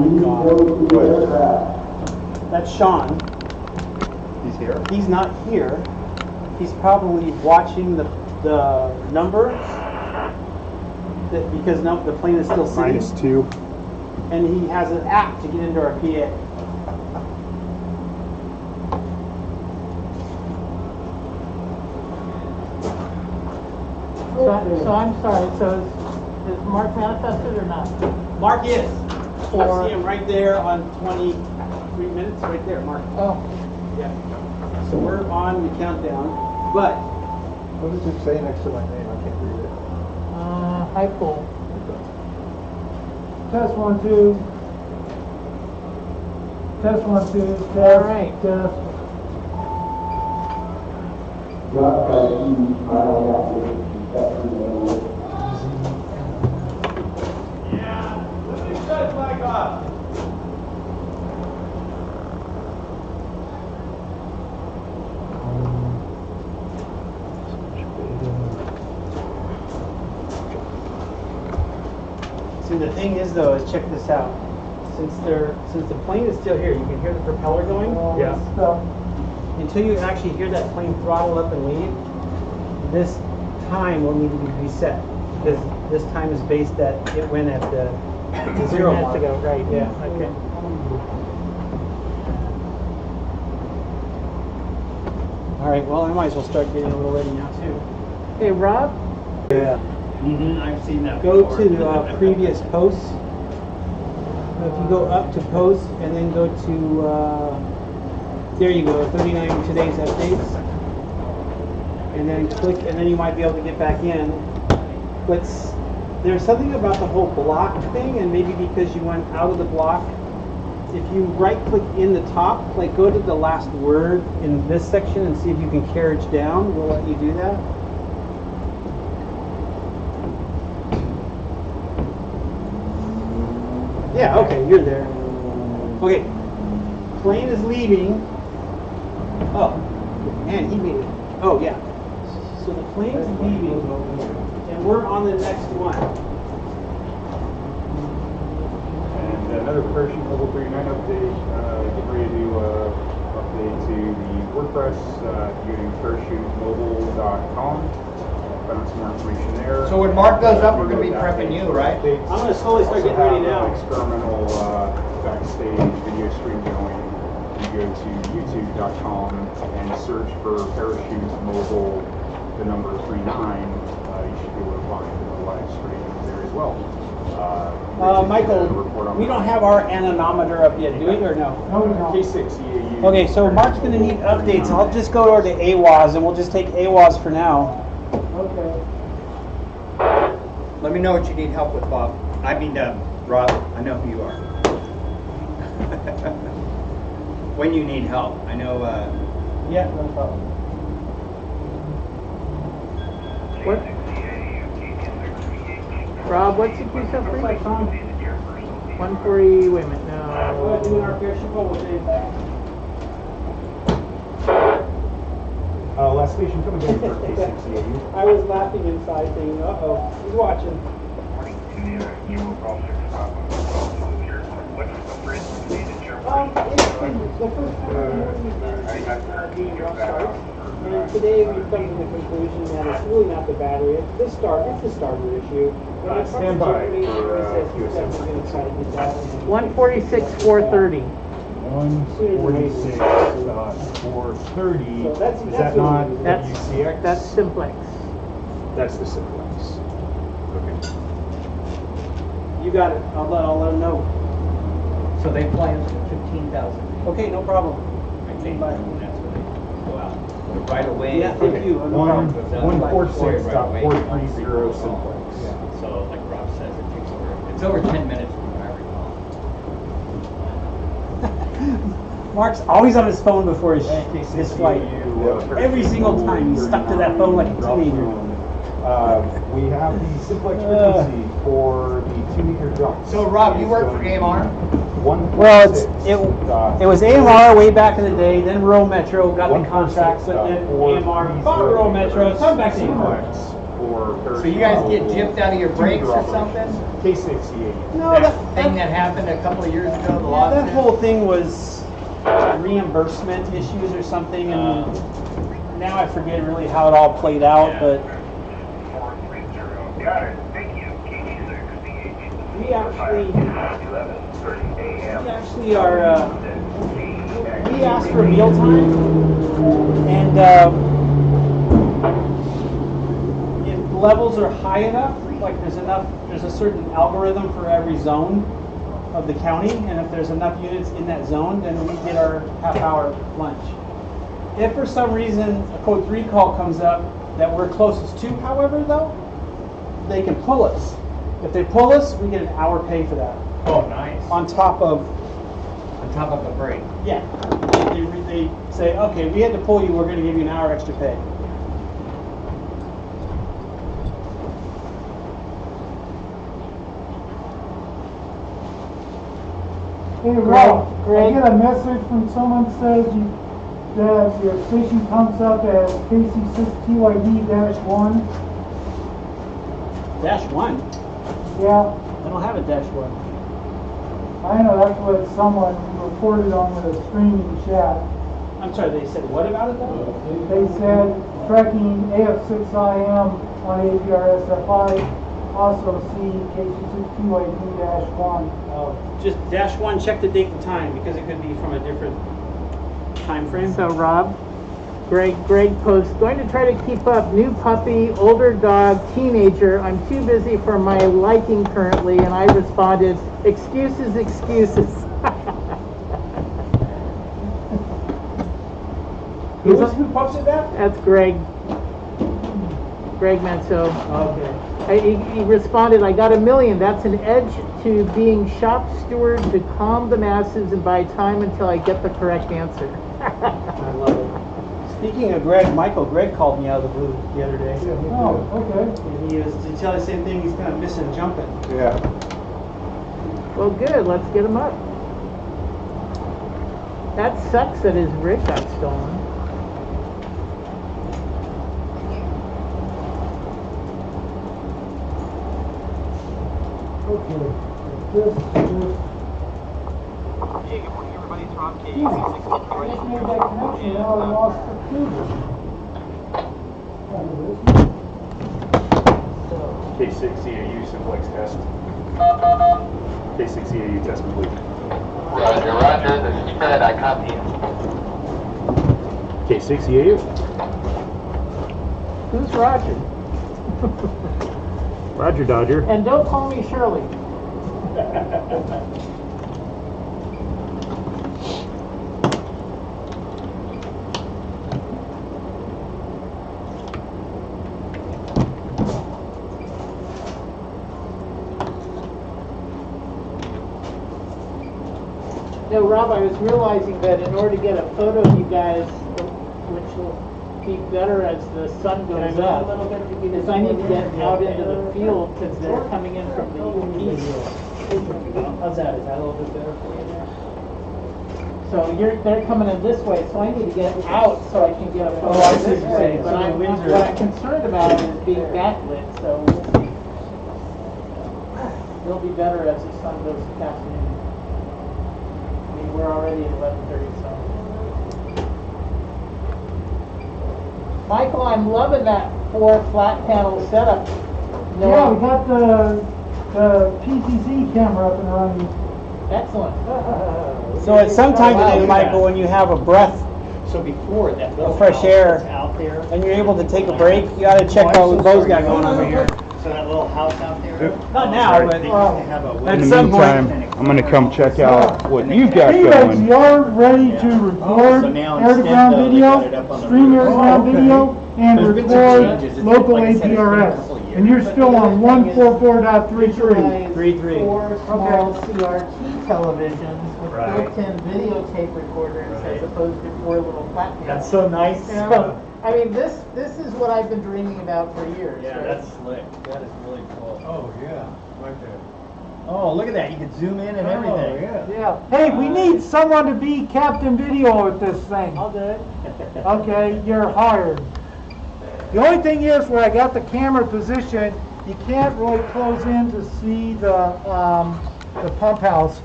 my God. That's Sean. He's here? He's not here. He's probably watching the number because the plane is still sitting. -2. and he has an app to get into our PA. So I'm sorry, so is Mark manifested or not? Mark is. I see him right there on 23 minutes, right there, Mark. Oh. Yeah. So we're on the countdown, but What does it say next to my name? I can't read it. High pool. Test 1, 2. Test 1, 2. Test. All right. Test. see the thing is though, is check this out. Since the plane is still here, you can hear the propeller going. Yeah. Until you actually hear that plane throttle up and leave, this time will need to be reset because this time is based that it went at the 0 mark. Ago, right? Yeah. Okay. All right. Well, I might as well start getting a little ready now too. Hey, Rob. Yeah. I've seen that Go before. to previous posts. If you go up to posts and then go to there you go, 39 today's updates, and then click, and then you might be able to get back in. But there's something about the whole block thing, and maybe because you went out of the block, if you right click in the top, like go to the last word in this section and see if you can carriage down. We'll let you do that. Yeah, okay, you're there. Okay, plane is leaving. Oh, man, he made it. Oh, yeah. So the plane's leaving, and we're on the next one. And another parachute level 39 update. Get ready to update to the WordPress using parachutemobile.com. Found some more information there. So when Mark goes up, we're going to be prepping you, right? I'm going to slowly start getting ready now. Experimental backstage video stream going. You go to youtube.com and search for Parachute Mobile, the number 39. You should be able to find the live stream there as well. Michael, we don't have our anemometer up yet, do we, or no? No, we don't. K6 EAU. Okay, so Mark's going to need updates. I'll just go over to AWAS, and we'll just take AWAS for now. Okay. Let me know what you need help with, Bob. I mean, Rob, I know who you are. When you need help, I know. Yeah, no problem. What? Rob, what's the piece of free? 140. Wait a minute. No. Doing our parachute bubble thing. Last station coming in for K6 EAU. I was laughing inside thinking, uh-oh, he's watching. The first time doing rough starts, and today we've come to the conclusion that it's really not the battery, it's the starter issue. When I talked to Stand by Jeremy, for, he says he's QSM. definitely going to try to get that. 146,430. 146.430. So that's Is that not the That's UCX? that's simplex. That's the simplex. Okay. You got it. I'll let him know. So they planned 15,000. Okay, no problem. Okay, that's where they go out. Right away. Yeah, thank you. No problem. 146.430 simplex. So, like Rob says, it's over 10 minutes from what I recall. Mark's always on his phone before his flight. Every single time he's stuck to that phone like a teenager. We have the simplex frequency for the 2-meter drop. So, Rob, you work for AMR? Well, it was AMR way back in the day, then Rural Metro got the contract, but then AMR bought Rural Metro, come back to AMR. So you guys get gypped out of your brakes or something? K6EAU. No, That thing that happened a couple of years ago, the law. that whole thing was reimbursement issues or something, and now I forget really how it all played out, but. Got it. Thank you. We we actually we asked for mealtime, and if levels are high enough, like there's a certain algorithm for every zone of the county, and if there's enough units in that zone, then we get our half-hour lunch. If for some reason a code 3 call comes up that we're closest to, however, though, they can pull us. If they pull us, we get an hour pay for that. Oh, nice. On top of the break. Yeah. They say, okay, we had to pull you, we're going to give you an hour extra pay. Hey Rob, I get a message from someone says that your station comes up as KC6TYD-1. -1? Yeah, I don't have a -1. I know, that's what someone reported on the streaming chat. I'm sorry, they said what about it though? They said tracking AF6IM on APRSFI, also see KC6TYD-1. Just -1, check the date and time, because it could be from a different time frame. So Rob, Greg posts, going to try to keep up, new puppy, older dog, teenager, I'm too busy for my liking currently, and I responded, excuses, excuses. Who posted that? That's Greg Manso. Okay. He responded, I got 1 million. That's an edge to being shop steward to calm the masses and buy time until I get the correct answer. I love it. Speaking of Greg called me out of the blue the other day. Oh, okay. And he was to tell the same thing, he's kind of missing jumping. Yeah. Well, good. Let's get him up. That sucks that his rig got stolen. Okay. This is. Hey, good morning, everybody. It's Rob K. I just made that connection, now I lost the cable. K6EAU simplex test. K6EAU test complete. Roger, this is Fred, I copy you. K6EAU. Who's Roger? Roger Dodger. And don't call me Shirley. No, Rob, I was realizing that in order to get a photo of you guys, which will be better as the sun goes up, is I need to get out into the field because they're coming in from the east. How's that? Is that a little bit better for you there? So they're coming in this way, so I need to get out so I can get a photo Oh, I see this what you're way. saying. But So the winds are- what I'm concerned about is being backlit, so we'll see. It'll be better as the sun goes past noon. I mean, we're already at 11:30, so. Michael, I'm loving that 4 flat panel setup. No, Yeah, we got the PTZ camera up and running. excellent. So at some time today, Michael, when you have a breath So before that little of fresh house air that's out there, and you're able to take a break, you ought to check out what Bo's got going on over here. so that little house out there. Not now, but They used to have a at In the some point. meantime, I'm going to come check out what you've got Felix, going. you're ready to record so now air-to-ground instead, though, they video, got it up on the stream roof. air-to-ground video, and There's been some record changes. It's local like I said, it's been a APRS. couple of years. And you're still on 144.33. 3.3. 4 small CRT televisions with Right. built-in videotape recorders as Right. opposed to 4 little flat panels. That's so nice. You know, I mean, this is what I've been dreaming about for years. Yeah, right? that's slick. That is really cool. Oh, yeah, right there. Oh, look at that. You can zoom in and everything. Yeah. Hey, we need someone to be Captain Video at this thing. I'll do it. Okay, you're hired. The only thing is, where I got the camera positioned, you can't really close in to see the pump house.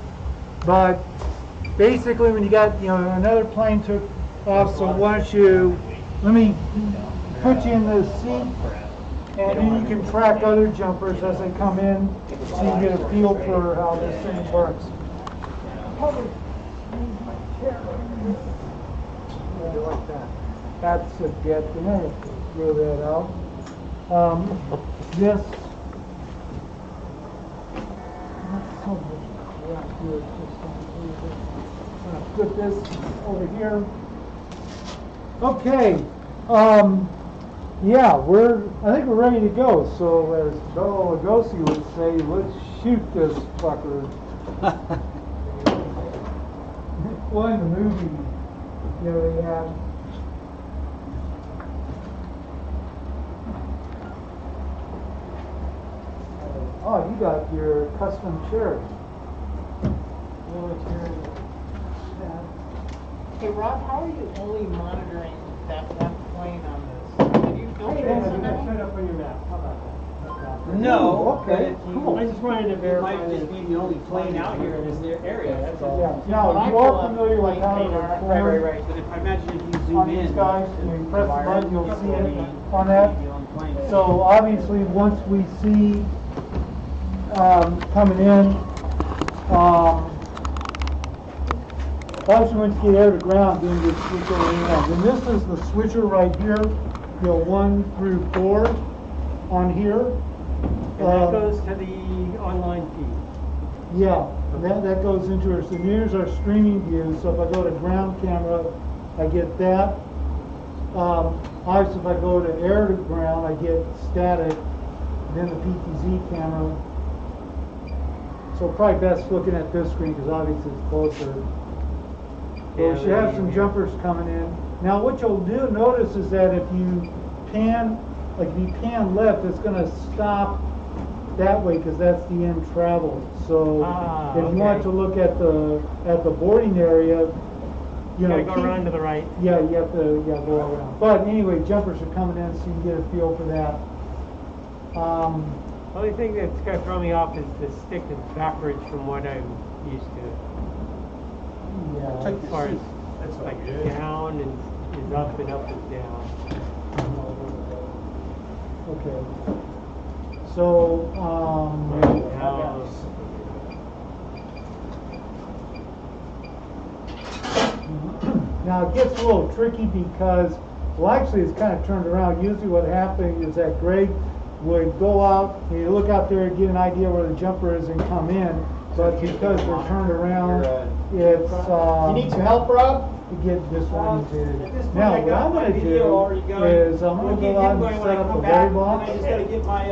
But basically, when you got, another plane took off, so once you, let me put you in the seat. And then you can track other jumpers as they come in, so you get a feel for how this thing works. Like that. That's a dead thing. Throw that out. This. Not so much crap here. I'm gonna put this over here. Okay. Yeah, I think we're ready to go. So as Bela Lugosi would say, let's shoot this fucker. Well, in the movie, you know, they had oh, you got your custom chair. Hey Rob, how are you only monitoring that plane on this? Did you filter it somehow? Shut up on your map. How about that? No. Okay, cool. I just wanted to It verify. might just be the only plane out here in this area, that's all. Yeah. Now, you are familiar with how to record Right. But if I imagine if you zoom on in. these guys, and you press the button, you'll see it on The that. only plane. So obviously, once we see coming in, obviously once you get air to ground, then you switch over around. And this is the switcher right here, 1 through 4 on here. And that goes to the online feed. Yeah, and that goes into our, so here's our streaming view. So if I go to ground camera, I get that. Obviously, if I go to air to ground, I get static, then the PTZ camera. So probably best looking at this screen because obviously it's closer. So we should have some jumpers coming in. Now what you'll do, notice is that if you pan, like if you pan left, it's going to stop that way because that's the end travel. So if you want to look at the boarding area, you know, gotta go around to the right. Yeah, you have to go around. But anyway, jumpers are coming in, so you can get a feel for that. The only thing that's gonna throw me off is the stick is backwards from what I'm used to. Yeah. As far as it's like down and is up and up is down. Okay. So, now it gets a little tricky because, well, actually it's kind of turned around. Usually what happens is that Greg would go out, and you look out there and get an idea where the jumper is and come in, but because they're turned around, it's, You need some help, Rob? to get disoriented. Now, what I'm going to do is I'm going to go out and set up a ready box. I just gotta get my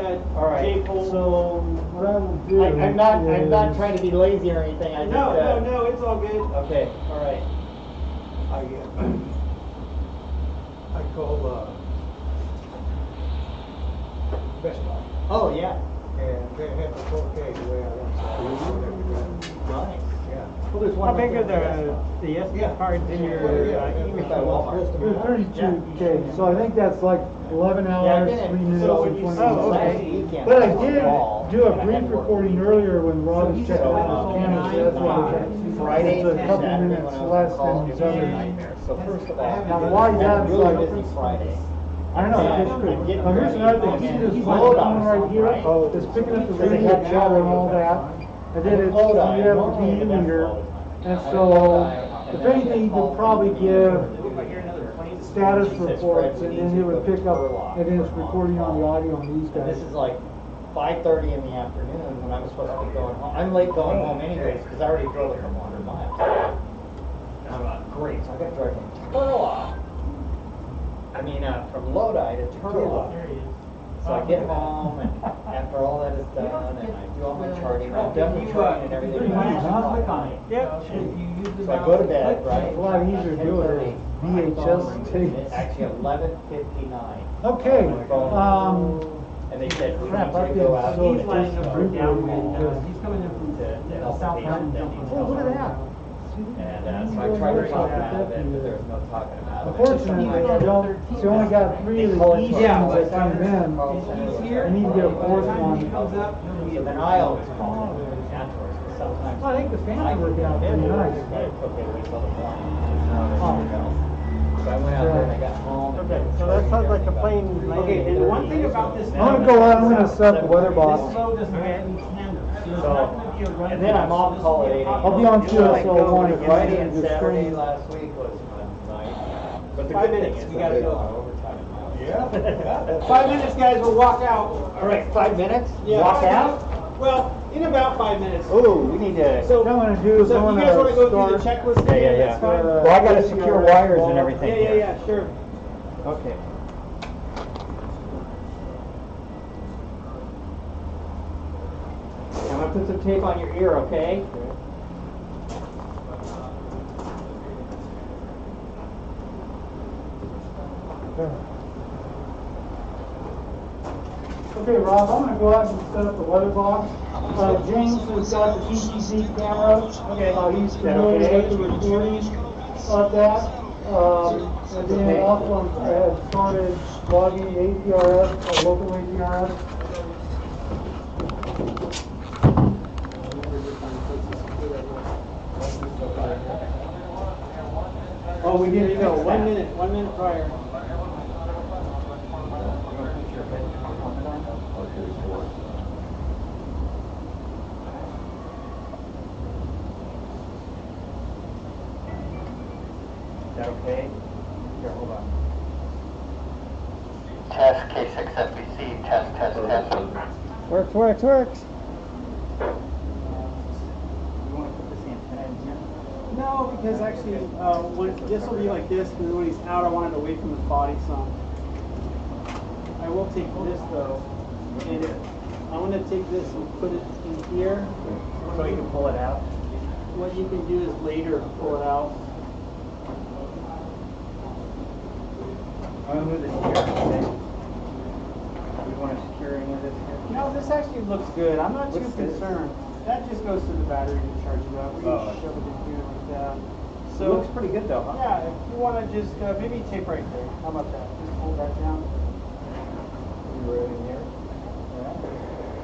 J-pole. So what I will do I'm not is- trying to be lazy or anything. I just, No, it's all good. Okay, all right. I call Best Buy. Oh, yeah. And they have the 4K the way I want. Nice. Yeah. Well, there's How big are the SD cards in your e-machine? They're 32K, so I think that's like 11 hours, 3 minutes, So and when you 20 see minutes. last weekend, But I on the did wall, do a and I brief had work recording with earlier when Rob was checking out his camera, so that's why Friday it's a and couple Saturday minutes when I was less on call, than it the was a others. nightmare. So first of all, Now, why I had that's a really like, busy Friday. I don't know, Yeah, it's I'm good. getting Now, here's another thing, see this Load one on right here, right? it's picking up the Because they radio had channel and all that, and then it's, you have the meter, and so, if anything, you could probably give status reports, and then it would pick up, and then it's recording on the audio on these And guys. this is like 5:30 in the afternoon when I was supposed to be going home. I'm late going home anyways because I already drove a couple hundred miles. And I'm like, great, so I got to drive from Turlock. From Lodi to Turlock. So I get home and after all that is done and I do all my charting, I'm done with charting and everything. Click on it. Yep. So I go to bed, right? It's a lot easier to do it with VHS tapes. Actually, 11:59. Okay, And they said, we crap, need I you to go get out. so He's lining up for down because he's coming in from to help South the Mountain. patient that needs oh, look at help. that. And so I tried to talk him out of it, but there's no talking him out of it. Unfortunately, I don't, so you only got 3 of the east Yeah. ones that came in. He's here. I need to get a 4th one. So then I always call him afterwards, because sometimes. Well, I think the fans are working out pretty nice. It's okay to wait till the morning. So I went out there and I got home. Okay, so that sounds like the plane landing. Okay, and one the thing about this. I'm gonna go out, I'm gonna set up the weather box. This load doesn't have any tandem, so there's not gonna be a run. And then I'm off This call will at be a 8 pop- I'll be on You know, I 2SO go one if I Friday need and to Saturday screen. last week was fun night. But the 5 good thing minutes, is we I gotta did go. my overtime now. Yeah. 5 minutes, guys, we'll walk out. All right, 5 minutes? Yeah, Walk 5 out? minutes. Well, in about 5 minutes. Oh, we need to. So, What I'm gonna do is so I'm if you guys gonna wanna go through the start- checklist Yeah, again, yeah, that's yeah. fine. Well, I gotta secure wires and everything Yeah, here. yeah, sure. Okay. I'm gonna put some tape on your ear, okay? Okay, Rob, I'm gonna go out and set up the weather box. James has got the TCC camera. Okay. He's familiar with the recording of that. And then also I have started logging APRS, local APRS. Oh, we didn't go, 1 minute prior. Is that okay? Here, hold on. Test K6NBC, test. Works. You wanna put this antenna in here? No, because actually, this will be like this, and then when he's out, I want it away from his body some. I will take this though, and I want to take this and put it in here. So you can pull it out? What you can do is later pull it out. I'm gonna move this here, okay? You wanna secure any of this here? No, this actually looks good. I'm not too What's this? concerned. That just goes to the battery to charge it up. We can Oh. shove it in here like that. It So, looks pretty good though, huh? yeah, if you want to just, maybe tape right there. How about that? Just hold that down. You were in here?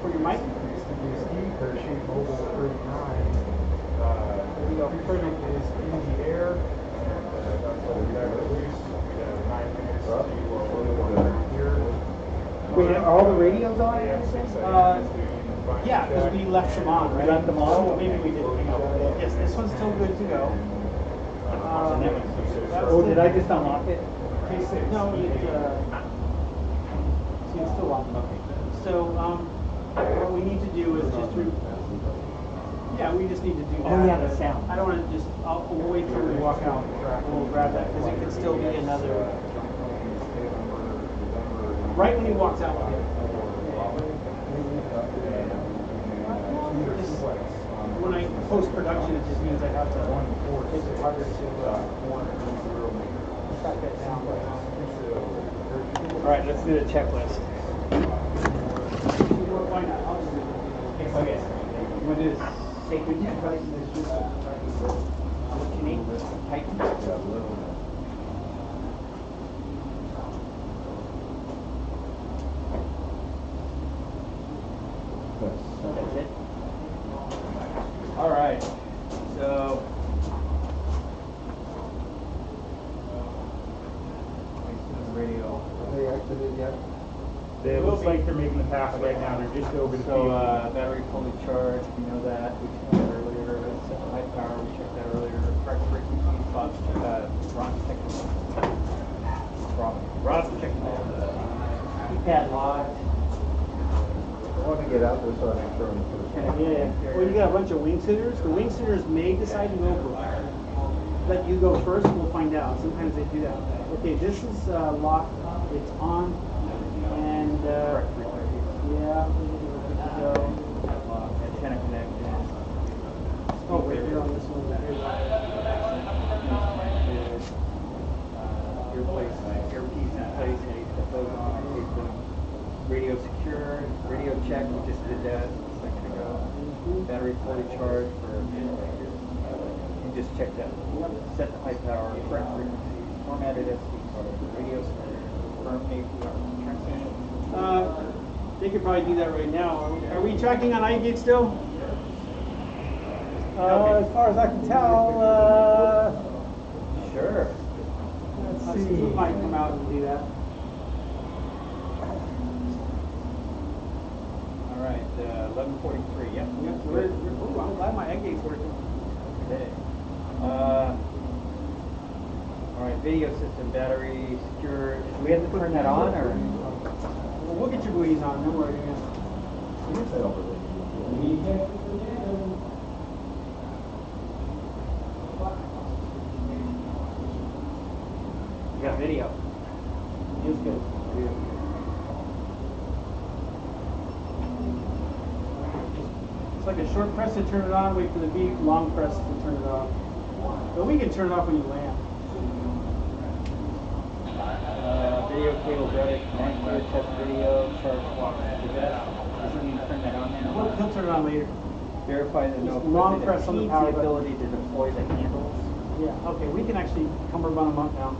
For your mic? Wait, are all the radios on and everything? Yeah, because we left them on, right? We left them on? So maybe we didn't. Yes, this one's still good to go. Oh, did I just unlock it? No, see, it's still locked. So, what we need to do is just yeah, we just need to do that. Oh, yeah, the sound. I don't want to just, we'll wait till we walk out and we'll grab that because it could still be another. Right when he walks out. When I post production, it just means I have to make it harder to track that down. All right, let's do the checklist. Why not? I'll just do it. Okay. You want to do this safety checklist? What you need? Tighten? That's it? All right. So. Radio. Are they activated yet? It looks like they're making the pass right now. They're just over the So, field. battery fully charged, we know that, we checked that earlier, set the high power, we checked that earlier, correct frequency, Bob's, Ron's checking. Rob's checking all the keypad logs. I want to get out there so I make sure I'm Yeah. Well, you got a bunch of wing sitters. The wing sitters may decide to go let you go first. We'll find out. Sometimes they do that. Okay, this is locked. It's on, and yeah. So, Antenna connected. oh, wait, here on this one. Earpiece in place, and you put those on, keep them. Radio secured, radio check, we just did that a second ago. Battery fully charged for you just check that. Set the high power, correct frequency, formatted SD card, radio secured, firm APR, transmission. They could probably do that right now. Are we tracking on iGate still? As far as I can tell, Sure. let's Steve see. might come out and do that. 11:43. Yep. Yep, so ooh, I'm glad my egg gate's working. Okay. All right. Video system, battery, secure. Do we have to turn that on or? Well, we'll get your buoys on, don't worry. You got video. It's good. It's like a short press to turn it on, wait for the beep, long press to turn it off. But we can turn it off when you land. Video cable ready, connector, test video, charge walk. Doesn't need to turn that on now. He'll turn it on later. Verify that no Long equipment press on the impedes power the button. ability to deploy the handles. Yeah, okay, we can actually cummerbund them up now.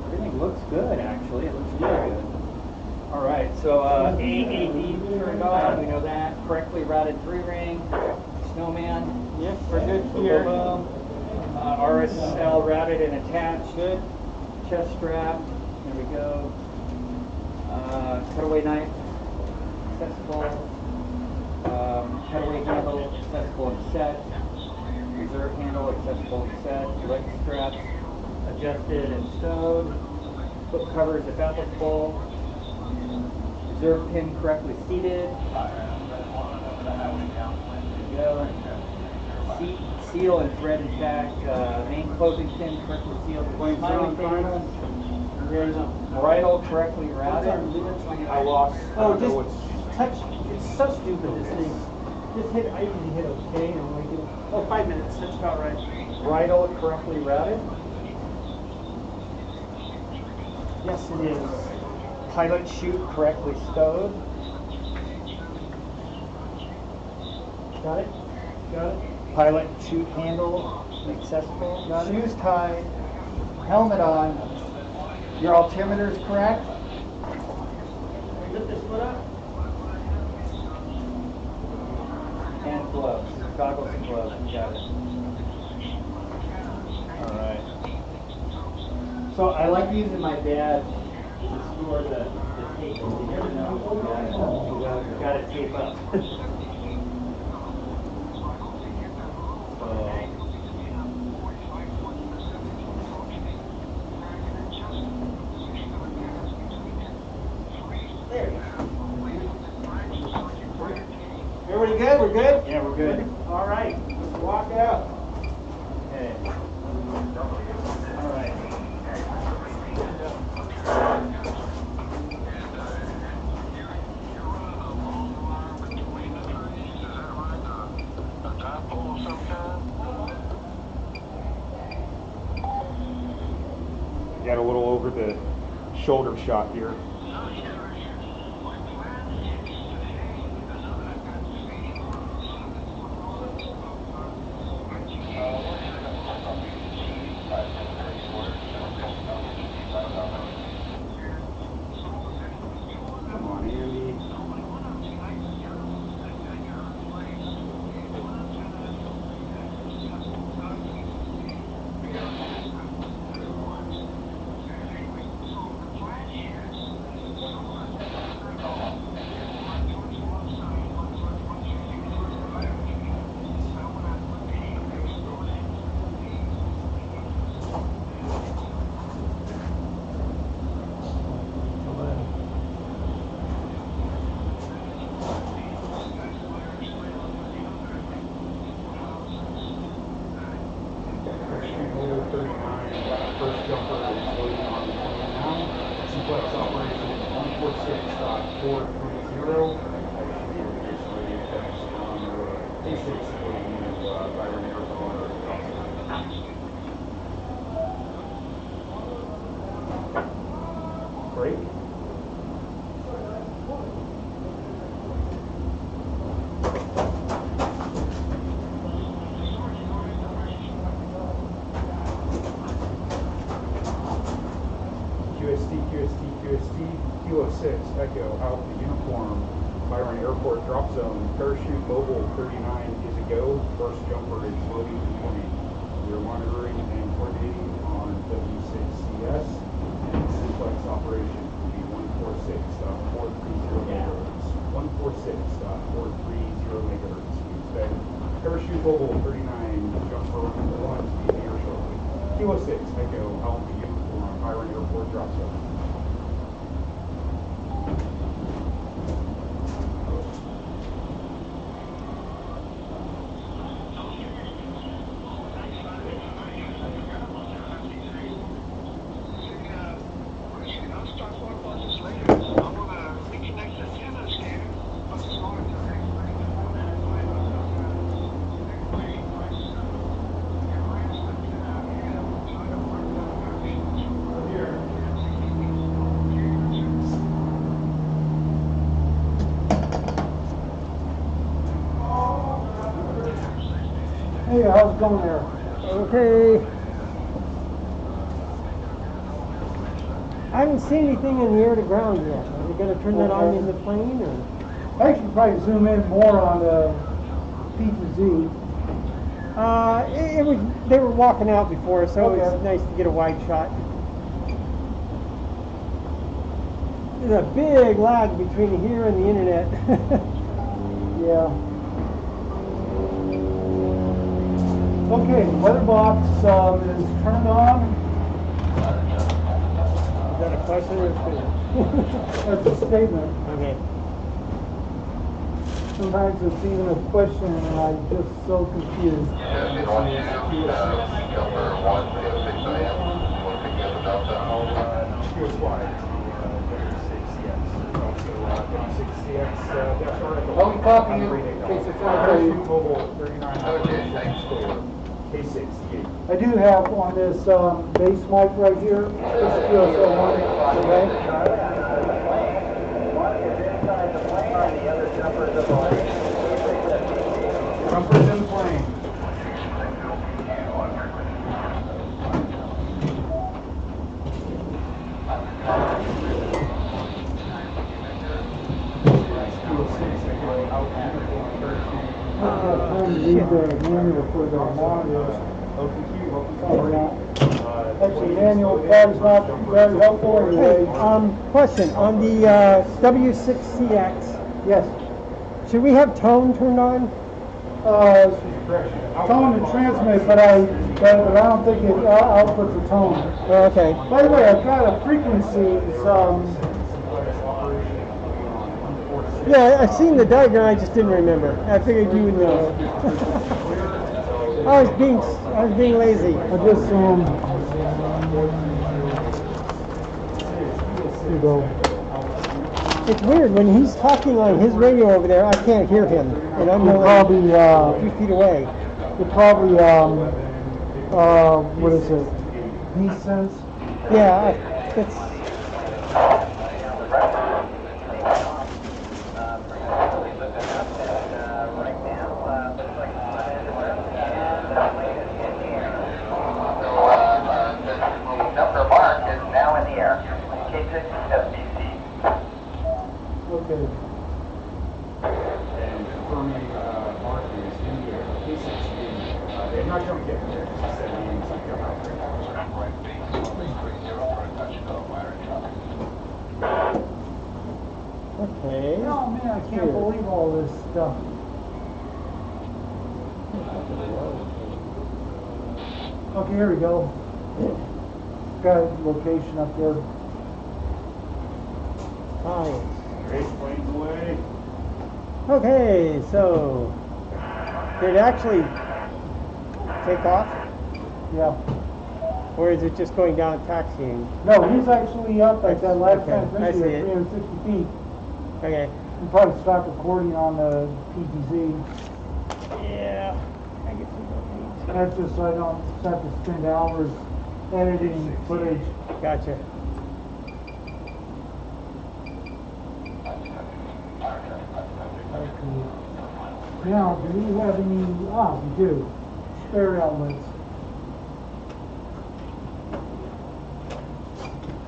Everything looks good, actually. It looks really good. All right, so AAD turned on. We know that. Correctly routed 3-ring. Snowman. Yep, we're good Boom, here. boom, boom. RSL routed and attached. Good. Chest strap. There we go. Cutaway knife. Accessible. Cutaway handle. Accessible and set. Reserve handle. Accessible and set. Leg straps. Adjusted and stowed. Foot covers if applicable. Reserve pin correctly seated. There we go. Seat, seal and thread intact. Main closing pin correctly sealed. Smiley face. Bridle correctly routed. I lost. Oh, just touch. It's so stupid, this thing. Just hit, I usually hit OK and I'm like, oh, 5 minutes, that's about right. Bridle correctly routed. Yes, it is. Pilot chute correctly stowed. Got it? Got it? Pilot chute handle accessible. Shoes tied. Helmet on. Your altimeter is correct. Lift this foot up. And gloves. Goggles and gloves. You got it. All right. So I like using my badge to store the tape. You never know. You got to tape up. Everybody good? We're good? Yeah, we're good. All right. Let's walk out. Okay. All right. Got a little over the shoulder shot here. Come on, Andy. First jumper is loading on the plane now. Sequence operation is 146.430. Text on A6 Byron Airport. Break. QST, Kilo 6, Echo, Alpha Uniform, Byron Airport drop zone, parachute mobile 39 is a go, first jumper is loading the plane. We are monitoring and coordinating on W6CS and simplex operation will be 146.430 megahertz. 146.430 megahertz. We expect parachute mobile 39 jumper 1 to be here shortly. Kilo 6 Echo Alpha Uniform Byron Airport drop zone. Hey, how's it going there? Okay. I haven't seen anything in the air to ground yet. Are we going to turn that on in the plane, or? I should probably zoom in more on the P2Z. It was. They were walking out before, so it was Okay. nice to get a wide shot. There's a big lag between here and the internet. Yeah. Okay, weather box is turned on. Is that a question or a statement? That's a statement. Okay. Sometimes it's even a question and I'm just so confused. Jumper 1 to 6 a.m. Want to pick you up the Delta? Kilo Squad. W6CX. Also, W6CX. Oh, we copy you. Parachute mobile 39 K6. I do have on this base mic right here. This is QSL one. Okay. Jumpers in the plane. Read the manual for the monitors. Actually, manual is not very helpful anyway. Question on the W6CX. Yes. Should we have tone turned on? Tone and transmit, but I don't think it outputs the tone. Oh, okay. By the way, I've got a frequencies. Yeah, I've seen the diagram. I just didn't remember. I figured you would know. I was being lazy. I just here you go. It's weird when he's talking on his radio over there. I can't hear him, and I'm only Probably a few feet away. you're probably what is it? V-Sense? Yeah, it's. Number mark is now in the air. K6 FBC. Okay. And confirming Mark is in the air. K6 in the air. They have not jumped yet. They're just setting some jump out right now. Okay. Oh man, I can't believe all this stuff. Okay, here we go. Got a location up there. Hi. Great, planes away. Okay, so did it actually take off, Yeah. or is it just going down taxiing? No, he's actually up at that last Okay, I transmission see at it. 360 feet. Okay. You probably stop recording on the PTZ. Yeah. I get some more That's just so I don't have to spend hours editing footage. things. Gotcha. Okay. Now, do we have any, we do, spare outlets.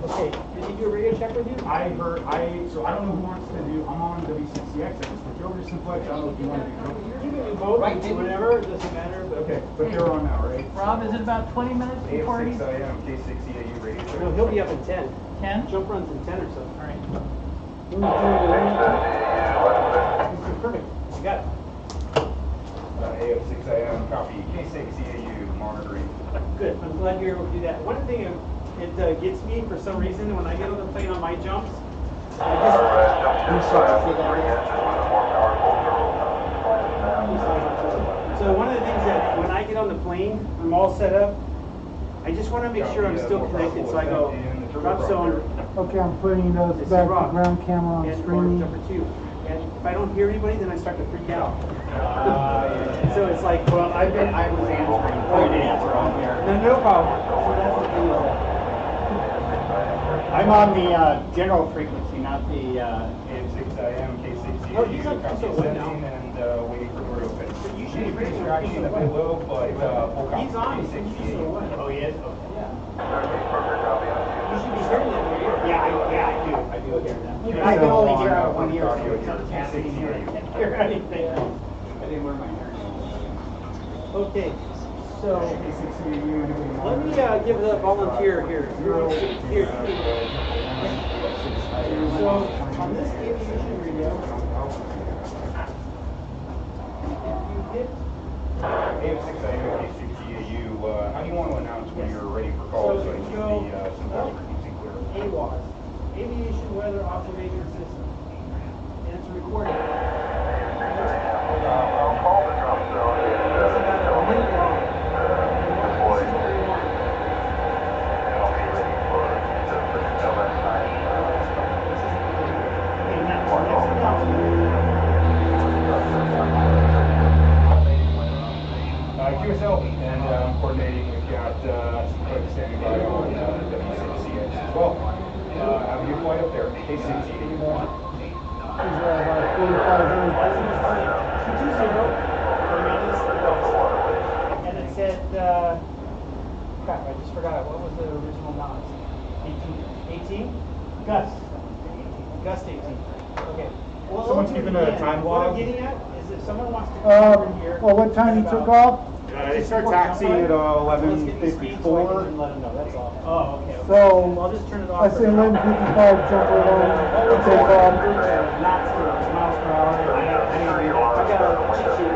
Okay, did he do a radio check with you? So I don't know who wants to do, I'm on W6CX, I just Joker Simplex, I don't know if you want to do Joker. You can do both, right, whatever, it doesn't matter, but. Okay, but they're on now, right? Rob, is it about 20 minutes before he? AM, K6 EAU radio. No, he'll be up in 10. 10? Jump runs in 10 or so. All right. Perfect, you got it. AM6 AM, copy. K6 EAU, monitoring. Good, I'm glad you're able to do that. One thing, it gets me for some reason, when I get on the plane on my jumps, so one of the things that when I get on the plane, I'm all set up, I just want to make sure I'm still connected, so I go, drop zone. Okay, I'm putting those back to ground camera on screen. Number 2. And if I don't hear anybody, then I start to freak out. So it's like, well, I was answering. Oh, you didn't answer on here. No problem. So that's the thing with that. I'm on the general frequency, not the. AM6 AM, K6 Oh, he's EAU, on copy also what 17, now? and waiting for door to open. But you should be pretty You're sure actually a bit low, but full copy. He's on. K6 So EAU. what? Oh, he is? Yeah. You should be hearing that, right? Yeah, I do. I do hear that. I can only hear out one ear, so it's not happening here. I can't hear anything. I didn't wear my hair. Okay, so let me give the volunteer here. Here. So on this aviation radio, if you hit AM6 AM, K6 EAU, how do you want to announce when you're ready for calls? So So I you can go keep the symbolic frequency clear. AWOS, Aviation Weather Observation System, and it's recorded. I'll call the drop zone and It's about a minute long. deploy. And I'll be ready for the LS 9. QSL, and I'm coordinating. We've got some folks standing by on W6CX as well. Have a good flight up there. K6 EAU. And it said, crap, I just forgot it. What was the original NOS? 18? Gust. Gust 18. Okay. Well, Someone's keeping a time what I'm log? getting at is if someone wants to come over here. Well, what time you took off? They start taxiing at Let's get the speed so I 11:54. can let them know. That's all. Oh, okay. So, I'll just turn it off. I say 11:55, jump right on, take off. Knots per miles per hour. I got a cheat sheet.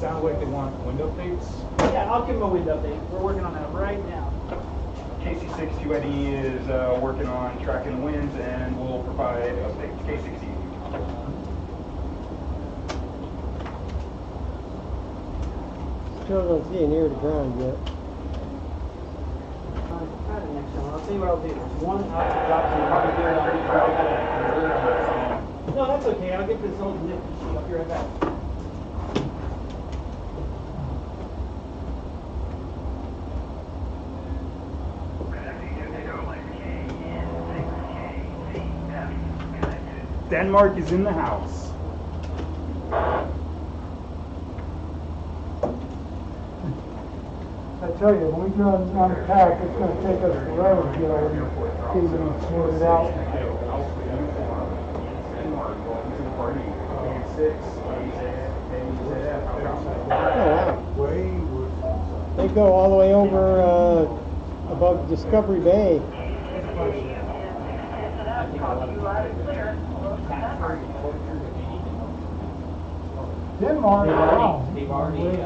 Sounds like they want window updates. Yeah, I'll give them a window update. We're working on that right now. KC6 QID is working on tracking the winds and will provide updates. K6 EAU. Still don't see an ear to ground yet. I'll tell you what I'll do. There's one out to drop and probably do it on each. No, that's okay. I'll get this old nifty sheet. I'll be right back. Denmark is in the house. I tell you, when we go unpack, it's gonna take us forever to get all these cables sorted out. They go all the way over above Discovery Bay. Denmark, wow. They've already,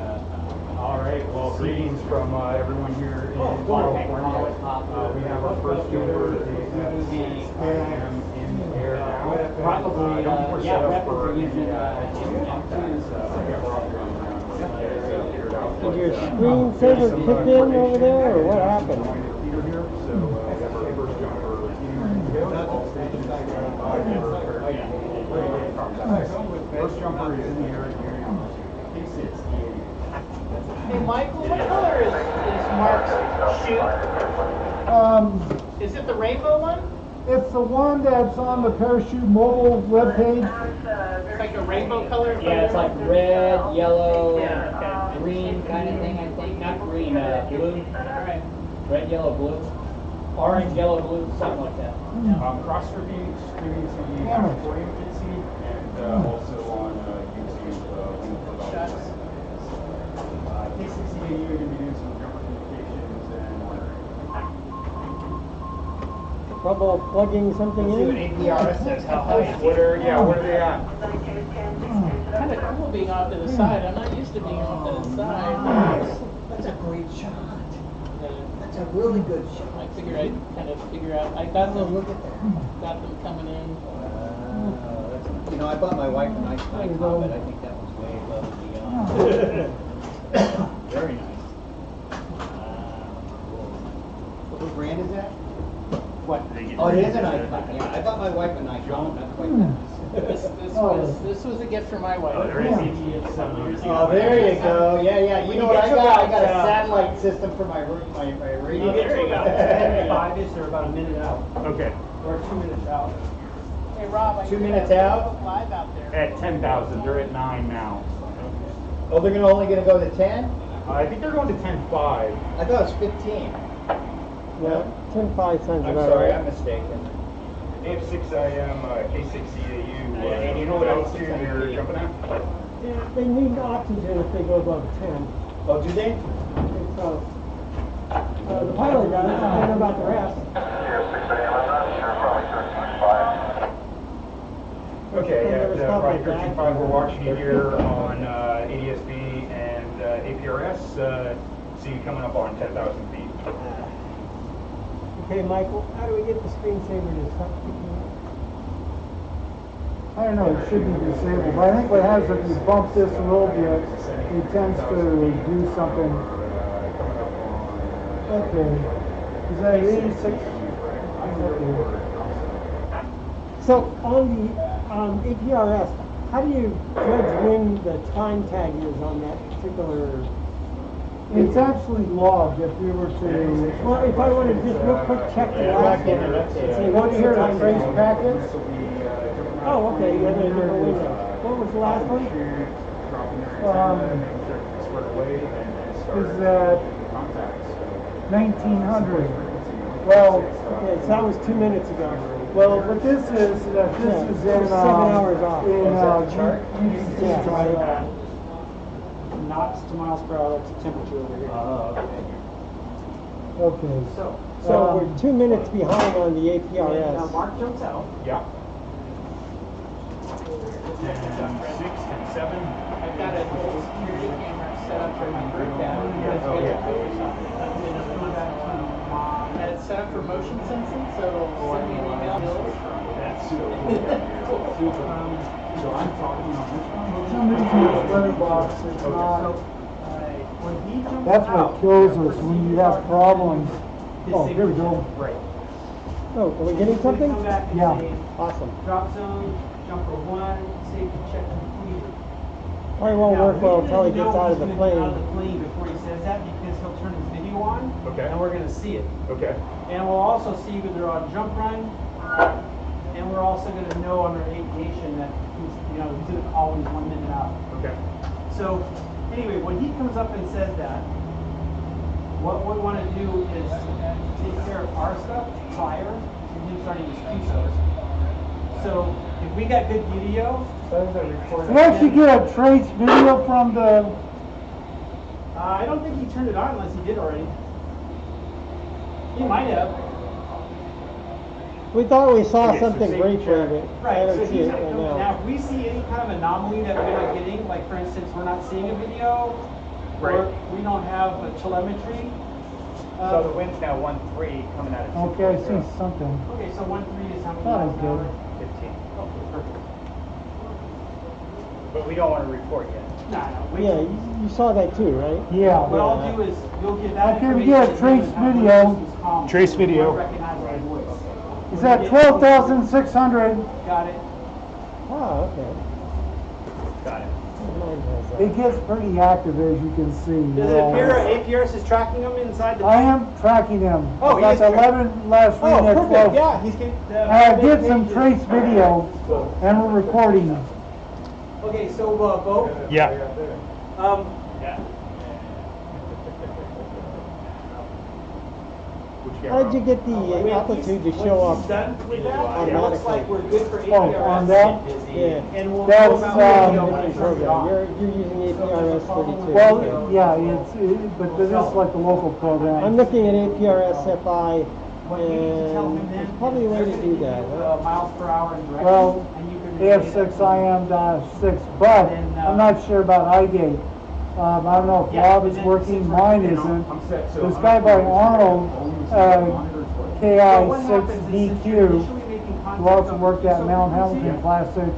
All right, well, greetings from everyone here in California. We have our first jumper at 6 a.m. in the air now. Probably, We're yeah, set up weapons for are using, Did your screensaver kick in over there, or what happened? First jumper is in the air here. Hey, Michael, what color is Mark's chute? Is it the rainbow one? It's the one that's on the Parachute Mobile webpage. It's like a rainbow color? yeah, it's like red, yellow, Yeah, okay. green kind of thing, I think. Not green, blue. Alright. Red, yellow, blue. Orange, yellow, blue, something like that. Cross streaming to for agency and also on YouTube. KCCAU, you're going to be doing some jumper communications and Trouble plugging something in? APRS says how high. what are they at? Kind of cool being off to the side. I'm not used to being off to the side. That's a great shot. That's a really good shot. I figured I'd kind of figure out. I got them. Look at that. Got them coming in. You know, I bought my wife a nice Nikon, but I think that was way above and beyond. Very nice. What brand is that? What? Oh, it is a Nikon. Yeah, I bought my wife a Nikon, not quite that. This was a gift for my wife. Oh, there is Oh, there you go. Yeah, yeah. You know what I got? I got a satellite system for my radio. There you go. 5-ish, they're about a minute out. Okay. Or 2 minutes out. Hey Rob, I 2 hear minutes they're out? live out there. At 10,000, they're at 9 now. Oh, they're only going to go to 10? I think they're going to 10.5. I thought it was 15. Yeah, 10.5 sounds I'm about sorry, right. I'm mistaken. They have 6 IM, K6CAU. And you know what altitude they're jumping at? Yeah, they need oxygen if they go above 10. Oh, do they? I think so. The pilot does, I don't know about the rest. Okay, at Flight 13.5, we're watching you here on ADSB and APRS. See you coming up on 10,000 feet. Okay, Michael, how do we get the screensaver to stop kicking up? I don't know, it should be disabled, but I think what happens if you bump this a little bit, it tends to do something. Okay. Is that 86? Okay. So on the APRS, how do you judge when the time tag is on that particular? It's actually logged if you were to. Well, if I want to just real quick check the last one, You want to hear the trace packets? Oh, okay, you have a different window. What was the last one? Is that 1900? Well, okay, so that was 2 minutes ago. Well, what this is that this is in 7 hours off. Knots to miles per hour, that's the temperature over here. Okay. So we're 2 minutes behind on the Now APRS. Mark jumps out. Yeah. And 6 and 7. I've got an old security camera set up for my group down. Oh, yeah. And it's set up for motion sensing, so it'll send me an email. That's so I'm talking on this one. Somebody's in this letterbox, it's not. When he jumps That's out, what kills us when you have problems. Oh, here we go. Right. Oh, are we getting something? Come back and Yeah. say, Awesome. drop zone, jumper 1, safety check completed. Probably won't work well until he gets out of the Out of plane. the plane before he says that because he'll turn his video on. Okay. And we're going to see it. Okay. And we'll also see whether they're on jump run. And we're also going to know on their aviation that he's going to always 1 minute out. Okay. So anyway, when he comes up and says that, what we want to do is take care of our stuff prior to him starting his QSOs. So if we got good video, We actually get a trace video from the. I don't think he turned it on unless he did already. He might have. We thought we saw Okay, so something safety briefly, check. but I Right, so don't see he's it right now now. if we see any kind of anomaly that we're not getting, like for instance, we're not seeing a video, Right. or we don't have a telemetry. So the wind's now 1-3 coming out of Okay, I see something. Okay, so 1.3 is how many That miles is an hour? good. 15. Okay, perfect. But we don't want to report yet. Nah, no, wait. Yeah, you saw that too, right? Yeah. What I'll do is, you'll get that Okay, we information. get a trace and have video. Bruce's comment. Trace video. We'll recognize my voice. Is that 12,600? Got it. Oh, okay. Got it. Mine has that. It gets pretty active as you can see. Does it appear APRS is tracking them inside the I am tracking them. Oh, he That's is 11 last Oh, reading at perfect, 12. yeah, he's getting. I did some trace video and we're recording. Okay, so, Bo, Yeah. um, Which camera. How'd you get the altitude to show up Done with that, it looks automatically? like we're good for APRS. Oh, on that? Yeah. And we'll That's, go about the video when Different it turns it on. program. You're using APRS 32. Well, yeah, but this is like the local program. I'm looking at APRS FI, and there's probably a way to do that. Huh? Miles per hour in direction. Well, and you can AF6 IM-6, but I'm not sure about iGate. I don't know if Rob is working, mine isn't. This guy by Arnold, KI6DQ, who also worked at Mount Hamilton Classic,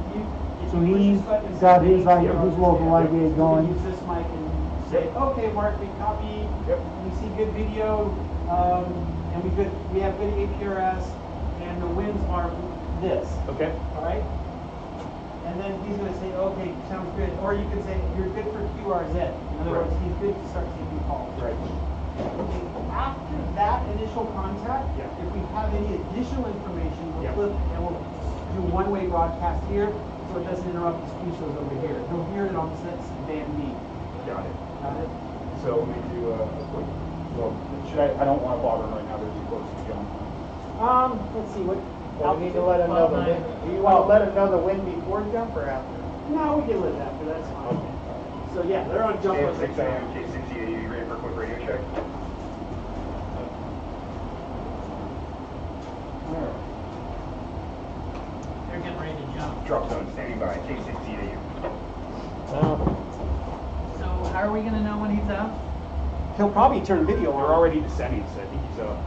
so he's got his local iGate going. Use this mic and say, okay, Mark, we copy, we see good video, and we have good APRS, and the winds are this. Okay. All right? And then he's going to say, okay, sounds good. Or you can say, you're good for QRZ. In other words, he's good to start taking calls. Right. Okay, after that initial contact, if we have any additional information, we'll flip and we'll do one-way broadcast here so it doesn't interrupt the speeches over here. He'll hear it on band B. Got it. Got it? So let me do a quick, well, I don't want to bother him right now, they're too close to John. Let's see, what? Well, we need to let him know the wind. Do you want to let him know the wind before jump or after? No, we can live after, that's fine. So yeah, they're on jump. AM 6 AM, K60, are you ready for a quick radio check? They're getting ready to jump. Drop zone, standing by, K60 AU. So how are we going to know when he's out? He'll probably turn video We're on. already descending, so I think he's up.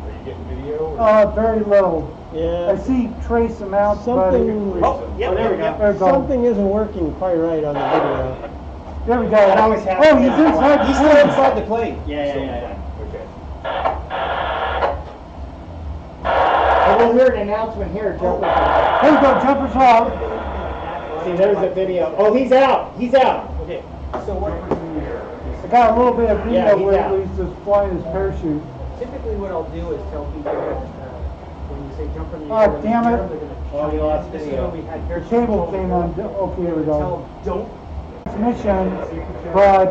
Are you getting video? Or? Very little. Yeah. I see trace amounts, but Something, Oh, yeah, there we go. there we go. something isn't working quite right on the video. There we go. That always happens. Oh, he's inside the He's still plane. inside the plane. Okay. And we'll hear an announcement here, jump. There we go, jumpers off. See, there's a video. Oh, he's out. He's out. Okay, so what? I got a little bit of Yeah, video he's where out. he's just flying his parachute. Typically what I'll do is tell people when you say jump from the Oh, air, damn it. they're gonna Oh, you lost this video. is when we had The air cable control came before. on, okay, here we Tell go. them, don't. Transmission, but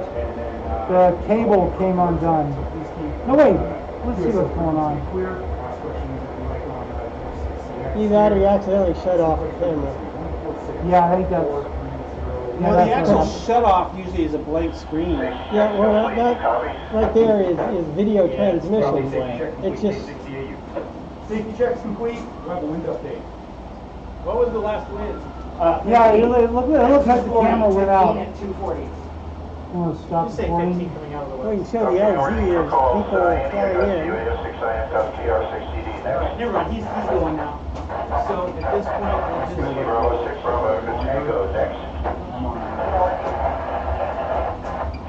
the cable came undone. No, wait, let's see what's going on. You got to accidentally shut off the camera. Yeah, I think that's... Well, the that's actual what happened. shut off usually is a blank screen. Yeah, well, that right there is video transmission. It's just, Safety checks complete. We'll have a wind update. What was the last wind? Yeah, it looks like the camera went out. At 240. I'm gonna stop You say recording. 15 coming out of the well, way. you can show the LZ is people flying in. Alright, never mind, he's going now. So at this point, we'll just... Bravo 6 Bravo, good Tango, next.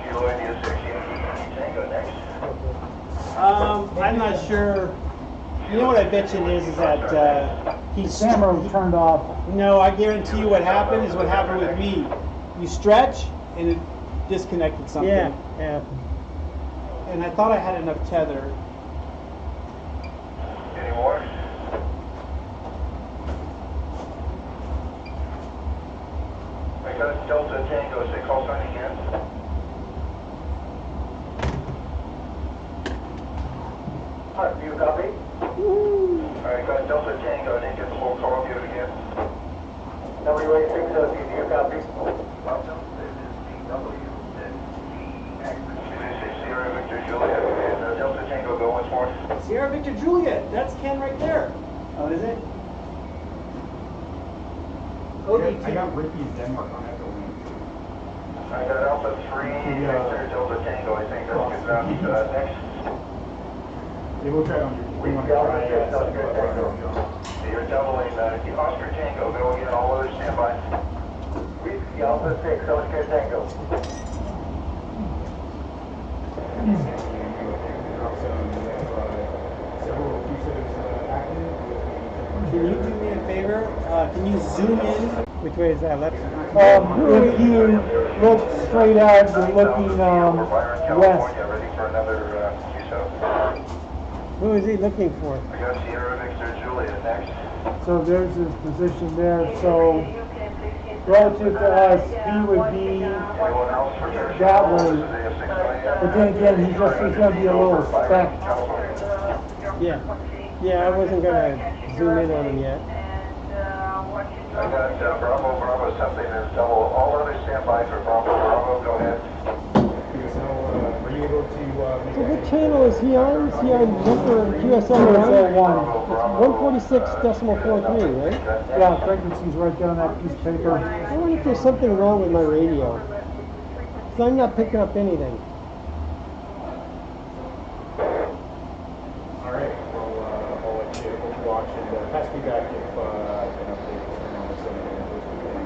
Kilo India 6, Tango, next. I'm not sure. You know what I bet you is that he's... Camera was turned off. No, I guarantee you what happened is what happened with me. You stretch and it disconnected something. Yeah. And I thought I had enough tether. Any more? I got Delta Tango 6, call sign again. Alright, do you copy? Alright, got Delta Tango, I didn't get the whole call, give it again. WA6, do you copy? Welcome, this is DW, Sierra Victor Juliet, and Delta Tango, go once more. Sierra Victor Juliet, that's Ken right there. Oh, is it? I got Ricky in Denmark on Echo Link. I got Alpha 3, Victor Delta Tango, I think that's good enough. Next. Yeah, we'll try it on your. We've got Oscar Tango. You're doubling Oscar Tango, go again, all others stand by. We've Alpha 6, Oscar Tango. Can you do me a favor? Can you zoom in? Which way is that? Left? If you look straight out, you're looking west. Ready for another QSO. Who is he looking for? I got Sierra Victor Juliet next. So there's his position there. So relative to us, he would be Anyone else for that way. But then again, he's going to be a little speck. Yeah. Yeah, I wasn't gonna zoom in on him yet. I got Bravo, Bravo, something is double. All others stand by for Bravo, Bravo. Go ahead. Are you able to So what channel is he on? Is he on Jumper QSL or 146.43, right? Yeah, frequency's right there on that piece of paper. I wonder if there's something wrong with my radio. So I'm not picking up anything. All right. Well, I'll let you watch and pass me back if I can update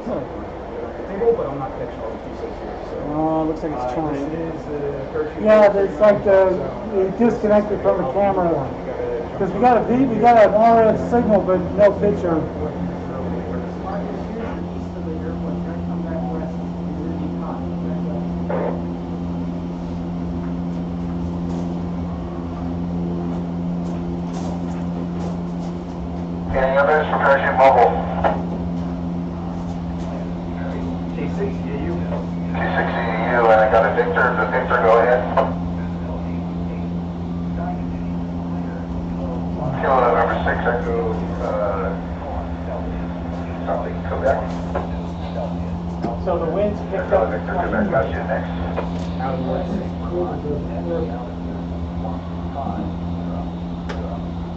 the table, but I'm not catching all the pieces here. So, Looks like it's trying. Yeah, it's like it disconnected from the camera. Because we got an RF signal, but no picture. Any others? Parachute mobile. T60AU. T60AU, and I got a Victor. The Victor, go ahead. Kilo November 6, Echo, something, Quebec. So the wind's picked Kilo up. Victor, Quebec, got you next.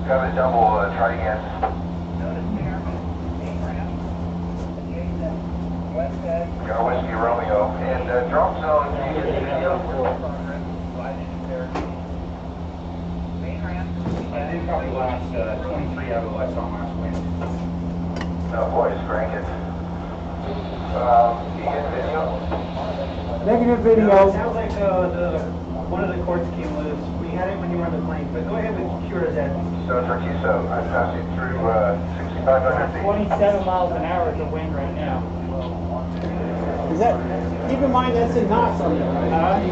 Got a double, try again. Got a Whiskey Romeo, and drop zone, can you get the video? I did copy last 23 out of the last on last wind. No, boys, crank it. You get video? Negative video. Sounds like one of the cords came loose. We had it when you were on the plane, but go ahead and cure that. So, Turquiso, I'm passing through 6,500 feet. 27 miles an hour is the wind right now. Is that? Keep in mind that's in knots on there, right?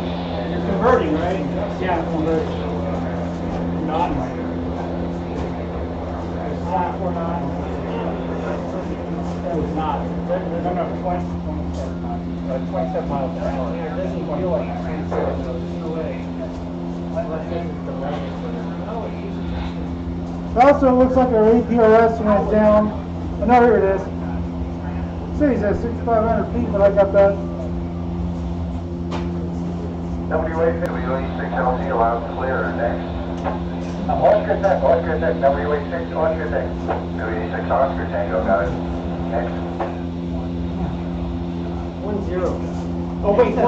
You're converting, right? Yeah, converting. Knots. 4 knots. That was knots. No, 27 knots. 27 miles an hour. It doesn't feel like 27. There's no way. Unless this is the limit. Also, it looks like our APRS went down. Oh, no, here it is. It says at 6,500 feet, but I got that. WA6LT allowed clear, next. Oscar Tech, WA6, Oscar Tech. WA6 Oscar Tango, got it. Next. 1-0. Oh wait, 1-0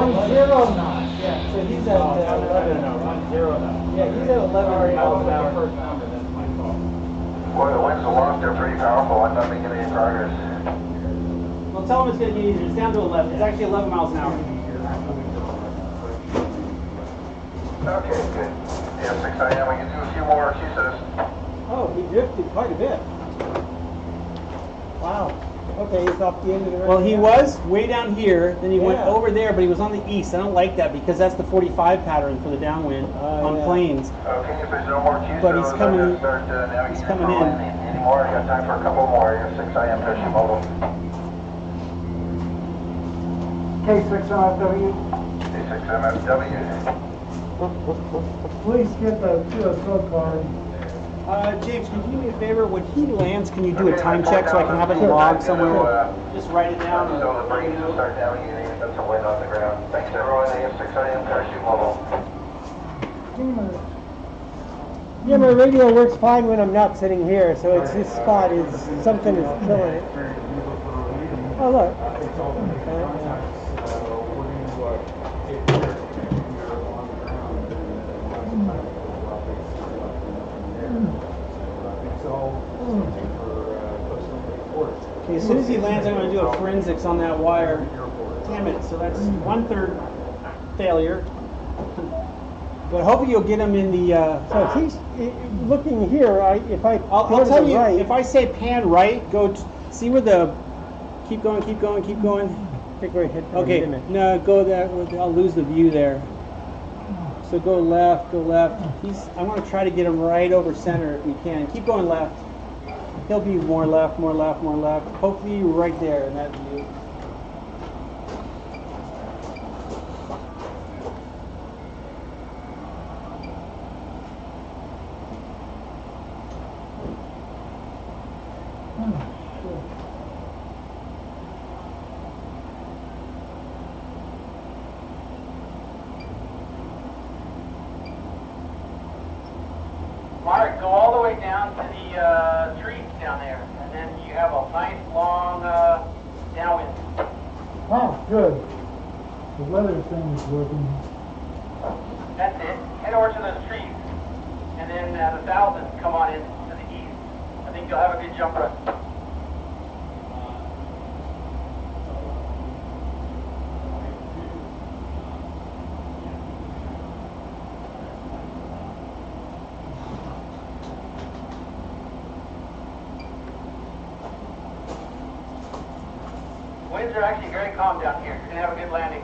knots. Yeah, so he's at 11. 1-0 knots. Yeah, he's at 11 miles an hour. First number, that's my fault. Boy, the winds aloft, they're pretty powerful. I'm not making any progress. Well, tell them it's going to get easier. It's down to 11. It's actually 11 miles an hour. Okay, good. Yeah, 6 a.m. We can do a few more QSOs. Oh, he drifted quite a bit. Wow. Okay, he's off the end of the Well, he was way down here, then he went Yeah. over there, but he was on the east. I don't like that because that's the 45 pattern for the downwind on yeah. planes. Okay, if there's no more QSOs, But he's coming- I'm going to start navigating he's coming for in. landing. Any more? I got time for a couple more. You're 6 a.m. Parachute mobile. K6MFW. K6 MFW. Please get the QSO card. James, can you do me a favor? When he lands, can you do a time check so I can have it logged somewhere? Just write it down. So the brakes will start navigating and that's a wind on the ground. Thanks everyone. AM 6 a.m. Parachute mobile. Yeah, my radio works fine when I'm not sitting here, so it's this spot is something is killing it. Oh look. Okay, as soon as he lands, I'm going to do a forensics on that wire. Damn it, so that's 1/3 failure. But hopefully you'll get him in the... So if he's looking here, I'll tell you, if I say pan right, go see where the... Keep going, keep going, keep going. I think we're hit. Okay, no, go there. I'll lose the view there. So go left, go left. I want to try to get him right over center if we can. Keep going left. He'll be more left, more left, more left. Hopefully right there in that view. Good. The weather thing is working. That's it. Head over to those trees. And then the 1000 come on in to the east. I think you'll have a good jump run. Winds are actually very calm down here. You're going to have a good landing.